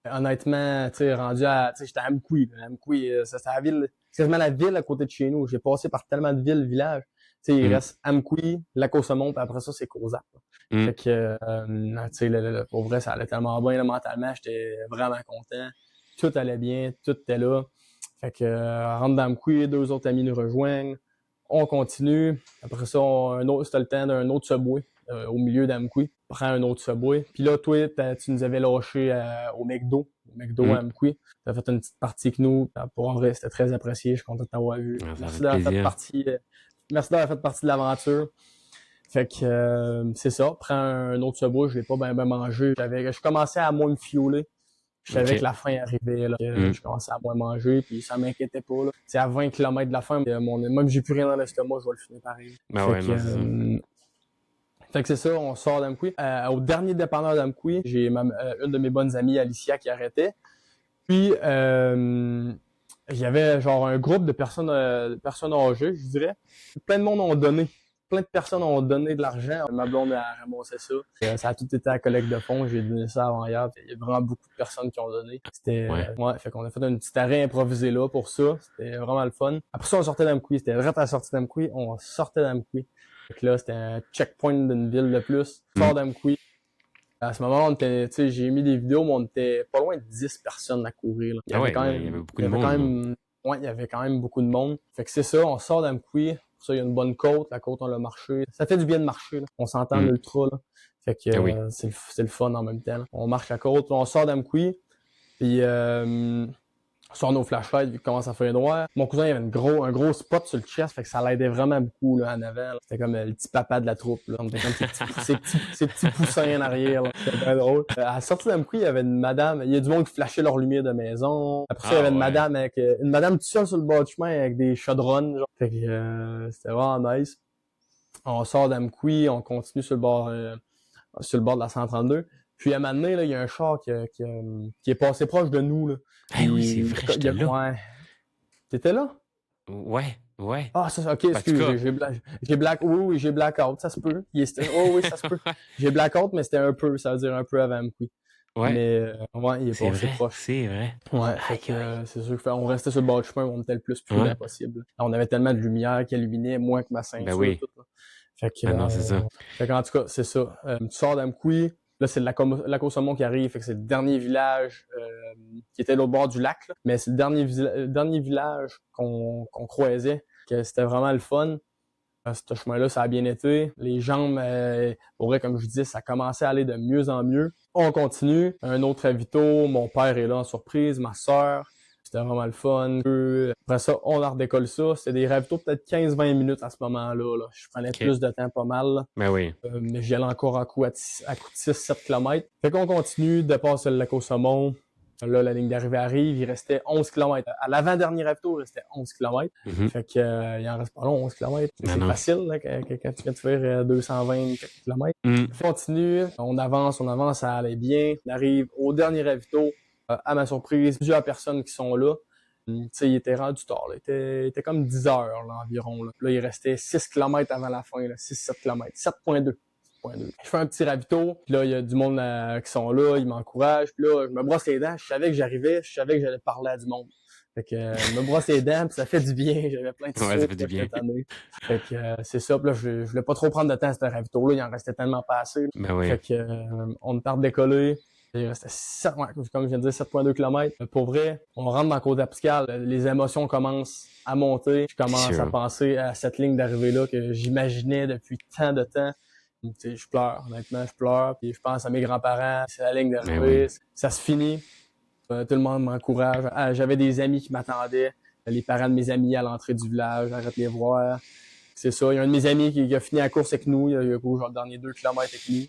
Honnêtement, tu sais, rendu à, tu sais, j'étais à Amqui. Amqui, c'est la ville, c'est quasiment la ville à côté de chez nous. J'ai passé par tellement de villes, villages. Tu il reste Amqui, Lac-aux-Saumons, puis après ça, c'est Cozap. Fait que, pour vrai, ça allait tellement bien, là, mentalement, j'étais vraiment content. Tout allait bien, tout était là. Fait que, rentre dans Amqui, 2 autres amis nous rejoignent. On continue. Après ça, c'était le temps d'un autre Subway au milieu d'Amqui. Prends un autre Subway. Puis là, toi, tu nous avais lâché au McDo à Amqui. Tu as fait une petite partie avec nous. Pour vrai, c'était très apprécié. Je suis content de t'avoir vu. Merci d'avoir fait partie. Merci d'avoir fait partie de l'aventure. Fait que c'est ça. Prends un autre Subway. Je l'ai pas bien mangé. Je commençais à moins me fioler. Je savais que la fin arrivait, là. Je commençais à moins manger, puis ça m'inquiétait pas, là. C'est à 20 km de la fin, même que j'ai plus rien dans l'estomac, je vais le finir pareil. Fait que c'est ça, on sort d'Amqui. Au dernier dépanneur d'Amqui, j'ai une de mes bonnes amies, Alicia, qui arrêtait. Puis, il y avait genre un groupe de personnes âgées, je dirais. Plein de monde ont donné. Plein de personnes ont donné de l'argent. Ma blonde a ramassé ça. Ça a tout été à collecte de fonds. J'ai donné ça avant hier. Il y a vraiment beaucoup de personnes qui ont donné. C'était, fait qu'on a fait un petit arrêt improvisé là pour ça. C'était vraiment le fun. Après ça, on sortait d'Amqui. C'était vraiment à la sortie d'Amqui. On sortait d'Amqui. Fait que là, c'était un checkpoint d'une ville de plus. Sort d'Amqui. À ce moment-là, j'ai mis des vidéos, mais on était pas loin de 10 personnes à courir, là. Il y avait beaucoup de monde. Il y avait quand même beaucoup de monde. Fait que c'est ça, on sort d'Amqui. Ça, il y a une bonne côte. La côte, on l'a marché. Ça fait du bien de marcher, là. On s'entend l'ultra, là. Fait que c'est le fun en même temps, là. On marche la côte, on sort d'Amqui. Puis on sort nos flashlights vu qu'il commence à faire noir. Mon cousin, il avait un gros spot sur le chest, fait que ça l'aidait vraiment beaucoup là, en avant. Là. C'était comme le petit papa de la troupe. Là. On était comme ces petits poussins en arrière. Là. C'était bien drôle. À la sortie d'Amqui, il y avait une madame. Il y a du monde qui flashait leur lumière de maison. Après ça, il y avait une madame toute seule sur le bord du chemin avec des chaudronnes. Genre. Fait que c'était vraiment nice. On sort d'Amqui, on continue sur le bord de la 132. Puis à un moment donné, là, il y a un char qui est passé proche de nous. Là. Oui, c'est vrai, j'étais là. Ouais. T'étais là? Ouais. Ah, ça, ok, excuse, j'ai blackout, ça se peut. Oui, ça se peut. J'ai blackout, mais c'était ça veut dire un peu avant Amqui. Ouais. Mais, il est passé proche. C'est vrai. Ouais, c'est sûr qu'on restait sur le bord du chemin, on était le plus prudent possible. On avait tellement de lumière qui illuminait, moins que ma ceinture. Tout, là. Fait que, non, c'est ça. Fait qu'en tout cas, c'est ça. Tu sors d'Amqui. Là, c'est le Lac-aux-Saumons qui arrive, fait que c'est le dernier village qui était au bord du lac, là. Mais c'est le dernier village qu'on croisait, que c'était vraiment le fun. Ce chemin-là, ça a bien été. Les jambes, pour vrai, comme je disais, ça commençait à aller de mieux en mieux. On continue. Un autre ravito, mon père est là en surprise, ma sœur. C'était vraiment le fun. Après ça, on en redécolle ça. C'était des ravitaux peut-être 15-20 minutes à ce moment-là. Là. Je prenais plus de temps, pas mal. Là. Ben oui. Mais j'y allais encore à coup de 6-7 km. Fait qu'on continue, dépasse le Lac-aux-Saumons. Là, la ligne d'arrivée arrive, il restait 11 km. À l'avant-dernier ravito, il restait 11 km. Fait que il en reste pas long, 11 km. C'est facile là, quand tu viens de faire 220 km. On continue, on avance, ça allait bien. On arrive au dernier ravito. À ma surprise, plusieurs personnes qui sont là. Tu sais, il était rendu tard. Là. Il était comme 10 heures là, environ. Là, il restait 6 km avant la fin. 6-7 km. 7.2. Je fais un petit ravito. Puis là, il y a du monde qui sont là. Ils m'encouragent. Puis là, je me brosse les dents. Je savais que j'arrivais. Je savais que j'allais parler à du monde. Fait que je me brosse les dents. Puis ça fait du bien. J'avais plein de ça fait du bien. Fait que c'est ça. Puis là, je voulais pas trop prendre de temps à ce ravito-là. Il en restait tellement pas assez. Ben oui. Fait que on tarde d'écoller. Il restait 7, comme je viens de dire, 7.2 km. Pour vrai, on rentre dans le côte apicale, les émotions commencent à monter. Je commence à penser à cette ligne d'arrivée-là que j'imaginais depuis tant de temps. Tu sais, je pleure, honnêtement, puis je pense à mes grands-parents, c'est la ligne d'arrivée, ça se finit. Tout le monde m'encourage. J'avais des amis qui m'attendaient, les parents de mes amis à l'entrée du village, j'arrête de les voir. C'est ça, il y a un de mes amis qui a fini la course avec nous, il a couru genre le dernier 2 km avec nous.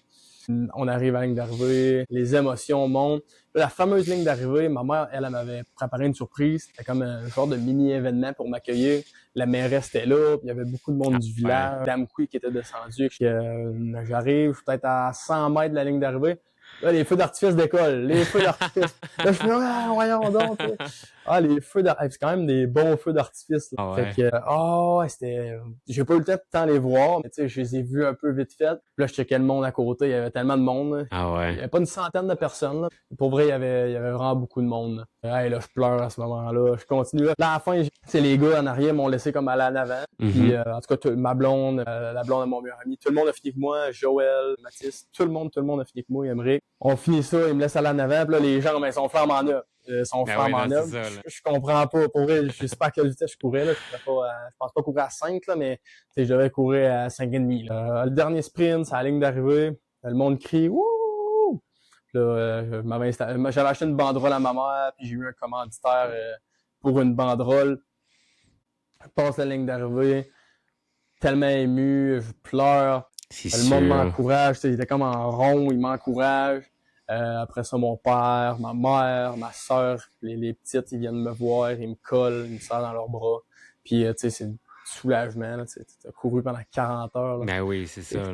On arrive à la ligne d'arrivée, les émotions montent. La fameuse ligne d'arrivée, ma mère, elle m'avait préparé une surprise. C'était comme un genre de mini-événement pour m'accueillir. La mairesse était là, puis il y avait beaucoup de monde du village. D'Amqui qui était descendu. J'arrive, je suis peut-être à 100 mètres de la ligne d'arrivée. Là, les feux d'artifice d'école, les feux d'artifice. Là, je fais, ah, voyons donc. Ah, les feux d'artifice, c'est quand même des bons feux d'artifice. Ah Fait ouais. que, ouais, c'était, j'ai pas eu le temps de tant les voir, mais tu sais, je les ai vus un peu vite fait. Puis là, je checkais le monde à côté, il y avait tellement de monde, là. Ah Il y ouais. avait pas une centaine de personnes, là. Pour vrai, il y avait vraiment beaucoup de monde, là. Hey, là, je pleure à ce moment-là. Je continue, là. Là, à la fin, c'est les gars en arrière m'ont laissé comme aller en avant. Puis, Mhm. en tout cas, ma blonde, la blonde de mon meilleur ami, tout le monde a fini que moi, Joël, Mathis, tout le monde a fini que moi, Emery. On finit ça, il me laisse aller en avant, puis là, les gens, ben, sont flambant en neuf. Sont Ah ouais, flambant non, en c'est neuf. ça, là. Je comprends pas, pour vrai, je sais pas à quelle vitesse je courais, là. Je pense pas courir à 5 là, mais, tu sais, je devais courir à 5,5, là. Le dernier sprint, c'est à la ligne d'arrivée. Le monde crie, wouh! Là, j'avais acheté une banderole à ma mère, puis j'ai eu un commanditaire, pour une banderole. Je passe la ligne d'arrivée, tellement ému, je pleure. C'est Le monde sûr. m'encourage, il était comme en rond, il m'encourage. Après ça, mon père, ma mère, ma soeur, les petites, ils viennent me voir, ils me collent, ils me serrent dans leurs bras. Puis, tu sais, c'est du soulagement, là, tu as couru pendant 40 heures, là. Ben oui, c'est ça, là.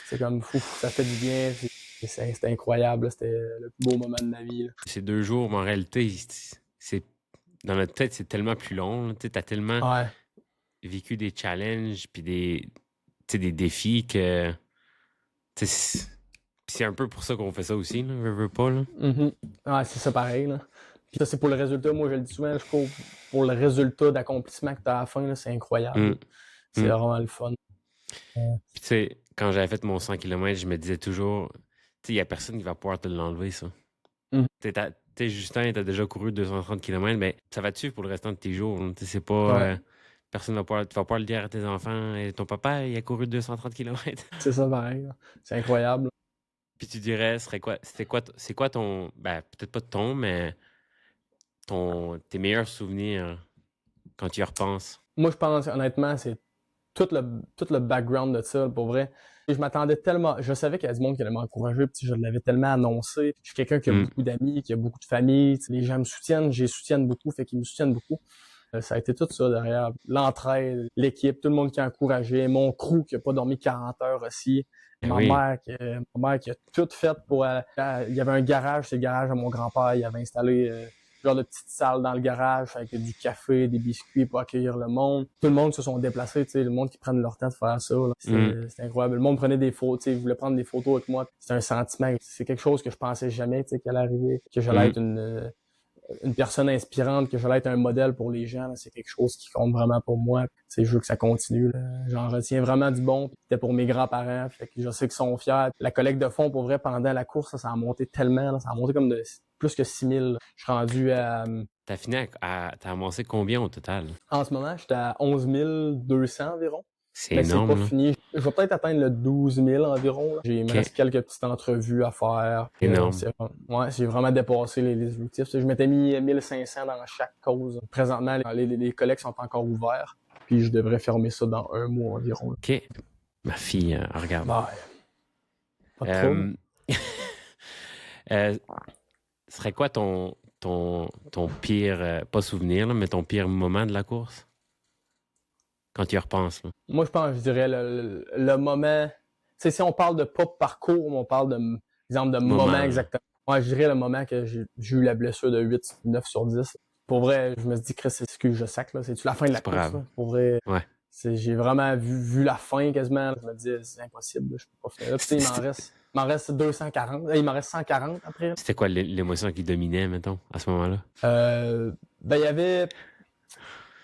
C'est comme, fou, ça fait du bien. C'était incroyable, là. C'était le plus beau moment de ma vie, là. Ces 2 jours, mais en réalité, c'est dans notre tête, c'est tellement plus long, là. Tu sais, t'as tellement Ouais. vécu des challenges puis des défis que tu sais, c'est un peu pour ça qu'on fait ça aussi, là, veux pas, là. Mm-hmm. Ouais, c'est ça pareil, là. Puis ça, c'est pour le résultat. Moi, je le dis souvent, je cours pour le résultat d'accomplissement que tu as à la fin, là, c'est incroyable. Mm, C'est mm. vraiment le fun. Puis tu sais, quand j'avais fait mon 100 km, je me disais toujours, tu sais, il y a personne qui va pouvoir te l'enlever, ça. Mm. Tu sais, Justin, t'as déjà couru 230 km, mais ça va te suivre pour le restant de tes jours, là. Tu sais, c'est pas... Ouais, personne va pouvoir... Tu vas pouvoir le dire à tes enfants, et ton papa, il a couru 230 km. c'est ça pareil, là. C'est incroyable. Puis tu dirais, c'est quoi ton... Ben, peut-être pas ton, mais tes meilleurs souvenirs quand tu y repenses? Moi, je pense, honnêtement, c'est tout le background de ça, pour vrai. Et je m'attendais tellement, je savais qu'il y a du monde qui allait m'encourager, puis je l'avais tellement annoncé. Je suis quelqu'un qui a Mm, beaucoup d'amis, qui a beaucoup de famille. Tu sais, les gens me soutiennent, j'ai soutiennent beaucoup, fait qu'ils me soutiennent beaucoup. Ça a été tout ça derrière. L'entraide, l'équipe, tout le monde qui a encouragé, mon crew qui a pas dormi 40 heures aussi. ben Ma oui. mère, qui a tout fait pour... il y avait un garage, c'est le garage de mon grand-père. Il avait installé genre de petite salle dans le garage avec du café, des biscuits pour accueillir le monde. Tout le monde se sont déplacés, tu sais, le monde qui prenne leur temps de faire ça. Là. Mm, C'était incroyable. Le monde prenait des photos, tu sais, voulait prendre des photos avec moi. C'est un sentiment, c'est quelque chose que je pensais jamais, tu sais, qu'elle allait arriver, que j'allais mm. être une personne inspirante, que j'allais être un modèle pour les gens. Là. C'est quelque chose qui compte vraiment pour moi. Je veux que ça continue. Là. J'en retiens vraiment du bon. C'était pour mes grands-parents. Fait que je sais qu'ils sont fiers. La collecte de fonds, pour vrai, pendant la course, ça a monté tellement. Là. Ça a monté comme de plus que 6 000. Je suis rendu à... T'as fini t'as amassé combien au total? En ce moment, j'étais à 11 200 environ. C'est Mais c'est pas énorme, là. fini. Je vais peut-être atteindre le 12 000 environ. Là. Il me OK. reste quelques petites entrevues à faire. Énorme. J'ai vraiment dépassé les objectifs. Je m'étais mis 1500 dans chaque cause. Présentement, les collectes sont encore ouverts. Puis je devrais fermer ça dans un mois environ. Là. OK. Ma fille, regarde. Bah, pas de trouble. Euh, serait quoi ton pire, pas souvenir, là, mais ton pire moment de la course? Quand tu y repenses, là. Moi, je dirais le moment... Tu sais, si on parle de pas parcours, mais on parle exemple de moment Moment, là. exactement. Moi, je dirais le moment que j'ai eu la blessure de 8, 9 sur 10. Pour vrai, je me suis dit, Chris, c'est ce que je sac, là. C'est-tu la fin de la C'est pas course, grave. là? Pour vrai, Ouais. j'ai vraiment vu la fin quasiment. Je me disais, c'est impossible, là, je peux pas finir. Là, tu sais, il m'en reste 240. Il m'en reste 140 après. C'était quoi l'émotion qui dominait, mettons, à ce moment-là? Ben, il y avait...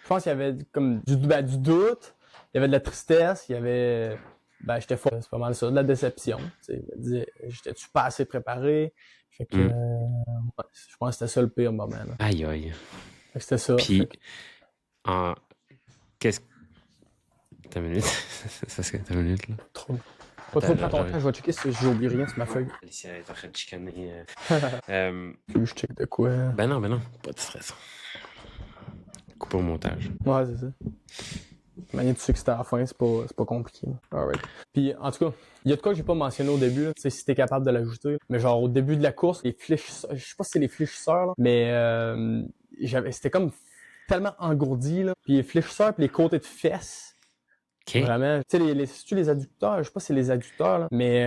Je pense qu'il y avait comme du doute, il y avait de la tristesse, il y avait... Ben, j'étais fort, c'est pas mal ça, de la déception. Tu sais, je me disais, j'étais-tu pas assez préparé? Fait que, ouais, je pense que c'était ça le pire moment, là. Aïe, aïe. Fait que c'était ça. Puis, en... Qu'est-ce... T'as une minute? Ça serait ta minute, là. Trop. Pas trop Attends, prendre ton temps, je vais checker si j'ai oublié rien sur ma feuille. Alicia est en train de chicaner. Puis je check de quoi. Ben non, pas de stress. Coupe au montage. Ouais, c'est ça. Manier, tu sais que c'était à la fin, c'est pas compliqué. Alright. Puis, en tout cas, il y a de quoi que j'ai pas mentionné au début, tu sais, si t'es capable de l'ajouter. Mais genre, au début de la course, les fléchisseurs, je sais pas si c'est les fléchisseurs, là, mais c'était comme tellement engourdi, là. Puis les fléchisseurs puis les côtés de fesses, OK. Vraiment. Tu sais, c'est-tu les adducteurs? Je sais pas si c'est les adducteurs, là. Mais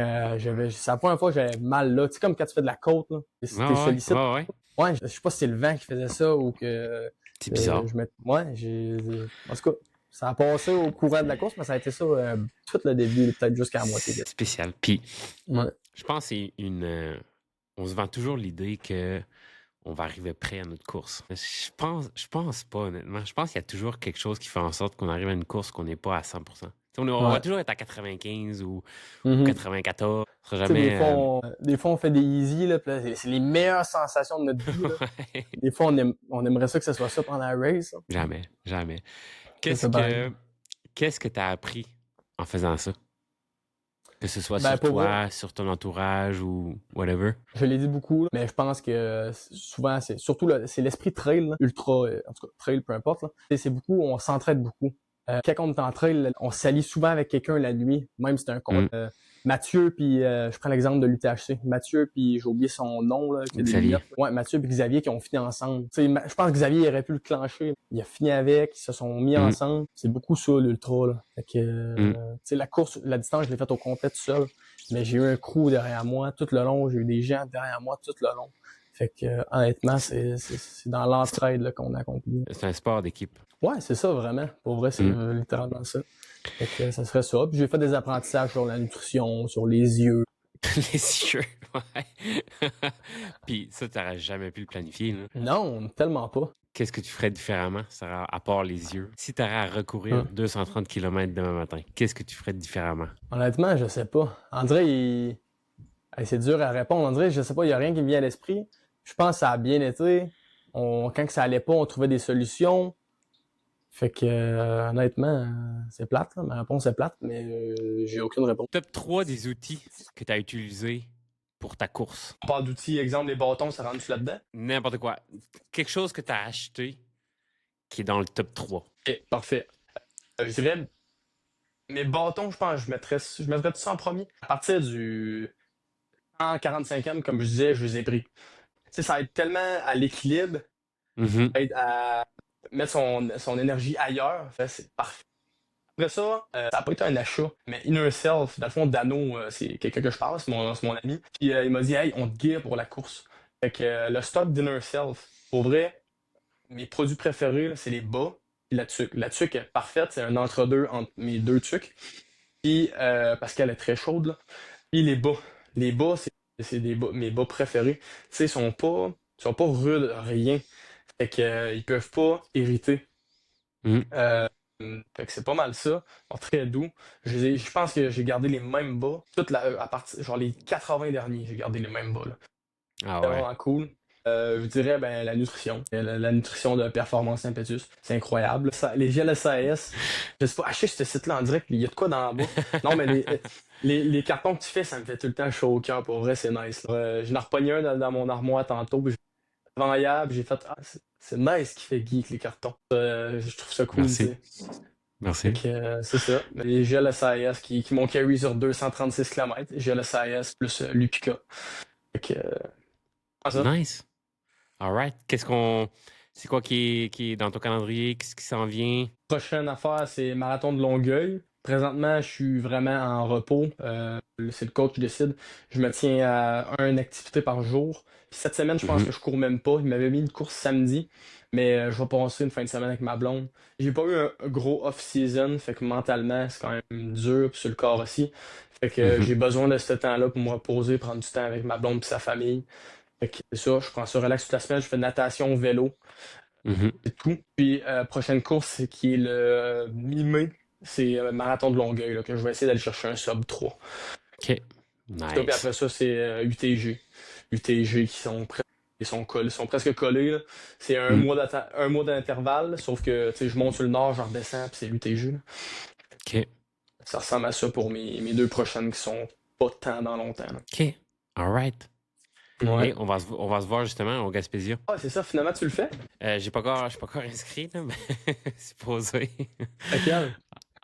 c'est la première fois que j'avais mal là. Tu sais, comme quand tu fais de la côte, là. Si Ouais, t'es ouais, sollicite. ouais, ouais. Ouais, je sais pas si c'est le vent qui faisait ça ou que C'est bizarre. je me. Ouais, en tout cas, ça a passé au courant de la course, mais ça a été ça tout le début, peut-être jusqu'à la moitié. C'est spécial. Puis, Ouais. je pense que c'est on se vend toujours l'idée que on va arriver prêt à notre course. Je pense pas, honnêtement. Je pense qu'il y a toujours quelque chose qui fait en sorte qu'on arrive à une course qu'on n'est pas à 100%. On va Ouais. toujours être à 95 ou Mhm. 94. Ce sera Tu sais, jamais. des fois, on fait des easy, là, pis là, c'est les meilleures sensations de notre vie, là. Ouais. Des fois, on aimerait ça que ce soit ça pendant la race, là. Jamais, jamais. Ça, Qu'est-ce c'est pareil. que qu'est-ce que tu as appris en faisant ça? Que ce soit Ben, sur pour vrai, toi, sur ton entourage ou whatever. je l'ai dit beaucoup, là, mais je pense que souvent, c'est surtout c'est l'esprit trail, là, ultra, en tout cas, trail, peu importe, là. C'est beaucoup, on s'entraide beaucoup. Quand on est en trail, on s'allie souvent avec quelqu'un la nuit, même si c'est un compte. Mm. Mathieu, puis je prends l'exemple de l'UTHC. Mathieu, puis j'ai oublié son nom, là, qui a des Xavier. lunettes. Ouais, Mathieu puis Xavier qui ont fini ensemble. Tu sais, je pense que Xavier aurait pu le clencher. Il a fini avec, ils se sont mis Mm. ensemble. C'est beaucoup ça, l'ultra, là. Fait que, Mm. tu sais, la course, la distance, je l'ai faite au complet tout seul. Mais j'ai eu un crew derrière moi tout le long. J'ai eu des gens derrière moi tout le long. Fait que, honnêtement, c'est dans l'entraide là, qu'on accomplit. C'est un sport d'équipe. Ouais, c'est ça, vraiment. Pour vrai, c'est littéralement ça. Fait que ça serait ça. Puis j'ai fait des apprentissages sur la nutrition, sur les yeux. Les yeux, ouais. Puis ça, tu n'aurais jamais pu le planifier, là. Non, tellement pas. Qu'est-ce que tu ferais différemment, Sarah, à part les yeux? Si tu aurais à recourir 230 km demain matin, qu'est-ce que tu ferais différemment? Honnêtement, je sais pas. André, hey, c'est dur à répondre. André, je sais pas, il y a rien qui me vient à l'esprit. Je pense que ça a bien été. Quand que ça allait pas, on trouvait des solutions. Fait que, honnêtement, c'est plate, là. Ma réponse est plate, mais j'ai aucune réponse. Top 3 des outils que tu as utilisés pour ta course. On parle d'outils, exemple, les bâtons, ça rentre là-dedans? N'importe quoi. Quelque chose que tu as acheté qui est dans le top 3. Ok, parfait. Je dirais, mes bâtons, je pense, je mettrais tout ça en premier. À partir du 145e, comme je disais, je les ai pris. Tu sais, ça aide tellement à l'équilibre, Mhm. ça aide à mettre son énergie ailleurs. Fait, c'est parfait. Après ça, ça n'a pas été un achat, mais Inner Self, dans le fond, Dano, c'est quelqu'un que je parle, c'est mon ami. Puis il m'a dit, hey, on te gear pour la course. Fait que le stock d'Inner Self, pour vrai, mes produits préférés, là, c'est les bas et la tuque. La tuque est parfaite, c'est un entre-deux entre mes deux tuques. Puis, parce qu'elle est très chaude, là. Puis les bas. Les bas, c'est mes bas préférés. Tu sais, ils sont pas rudes, rien. Fait que, ils peuvent pas irriter. Mhm. Euh, Fait que c'est pas mal ça. Ils sont très doux. Je pense que j'ai gardé les mêmes bas. À partir, genre les 80 derniers, j'ai gardé les mêmes bas, là. Ah C'est ouais. vraiment cool. Je dirais ben, la nutrition. La nutrition de Performance Impetus. C'est incroyable. Les gels SAS. Je sais pas, acheter ce site-là en direct, il y a de quoi dans la bas. Non, mais les cartons que tu fais, ça me fait tout le temps chaud au cœur. Pour vrai, c'est nice, là. J'en ai repogné un dans mon armoire tantôt. Puis avant hier, puis j'ai fait ah, c'est nice qui fait geek les cartons. Je trouve ça cool, tu Merci. sais. Fait Merci. que c'est ça. Les gels SAS qui m'ont carry sur 236 km. Gels SAS plus Lupica. Fait que ça. Nice. All right. C'est quoi qui est dans ton calendrier? Qu'est-ce qui s'en vient? Prochaine affaire, c'est marathon de Longueuil. Présentement, je suis vraiment en repos. C'est le coach qui décide. Je me tiens à une activité par jour. Puis cette semaine, je pense Mhm. que je cours même pas. Il m'avait mis une course samedi, mais je vais passer une fin de semaine avec ma blonde. J'ai pas eu un gros off-season, fait que mentalement, c'est quand même dur, puis sur le corps aussi. Fait que Mhm. j'ai besoin de ce temps-là pour me reposer, prendre du temps avec ma blonde et sa famille. Fait que c'est ça, je prends ça relax toute la semaine. Je fais de natation, vélo. Mhm. C'est tout. Puis prochaine course qui est le mi-mai, c'est marathon de Longueuil là, que je vais essayer d'aller chercher un sub 3. OK. Ça, puis Nice. après ça, c'est UTG. UTG ils sont presque collés, là. C'est Mm. un mois d'intervalle, sauf que tu sais, je monte sur le nord, je redescends, puis c'est l'UTG, là. OK. Ça ressemble à ça pour mes deux prochaines qui sont pas tant dans longtemps, là. OK. All right. Ouais. Hey, on va se voir justement au Gaspésia. Ah, c'est ça, finalement, tu le fais? Je suis pas encore inscrit, là, mais c'est posé. Lequel?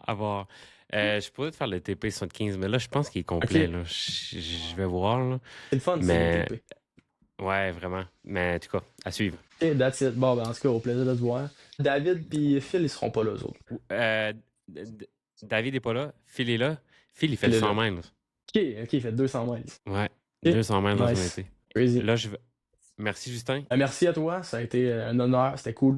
À voir. Je suis posé de faire le TP 75, mais là, je pense qu'il est complet, Ok. là. Je vais voir, là. C'est le fun, c'est les Mais, TP. ouais, vraiment. Mais en tout cas, à suivre. Ok, that's it. Bon, ben, en tout cas, au plaisir de te voir. David puis Phil, ils seront pas là, eux autres. Euh, David n'est pas là. Phil est là. Phil, il fait Phil le est 100 là. miles. OK, il fait 200 miles. Ouais, OK, 200 miles dans son nice. été. Crazy. Là, merci, Justin. Merci à toi, ça a été un honneur, c'était cool.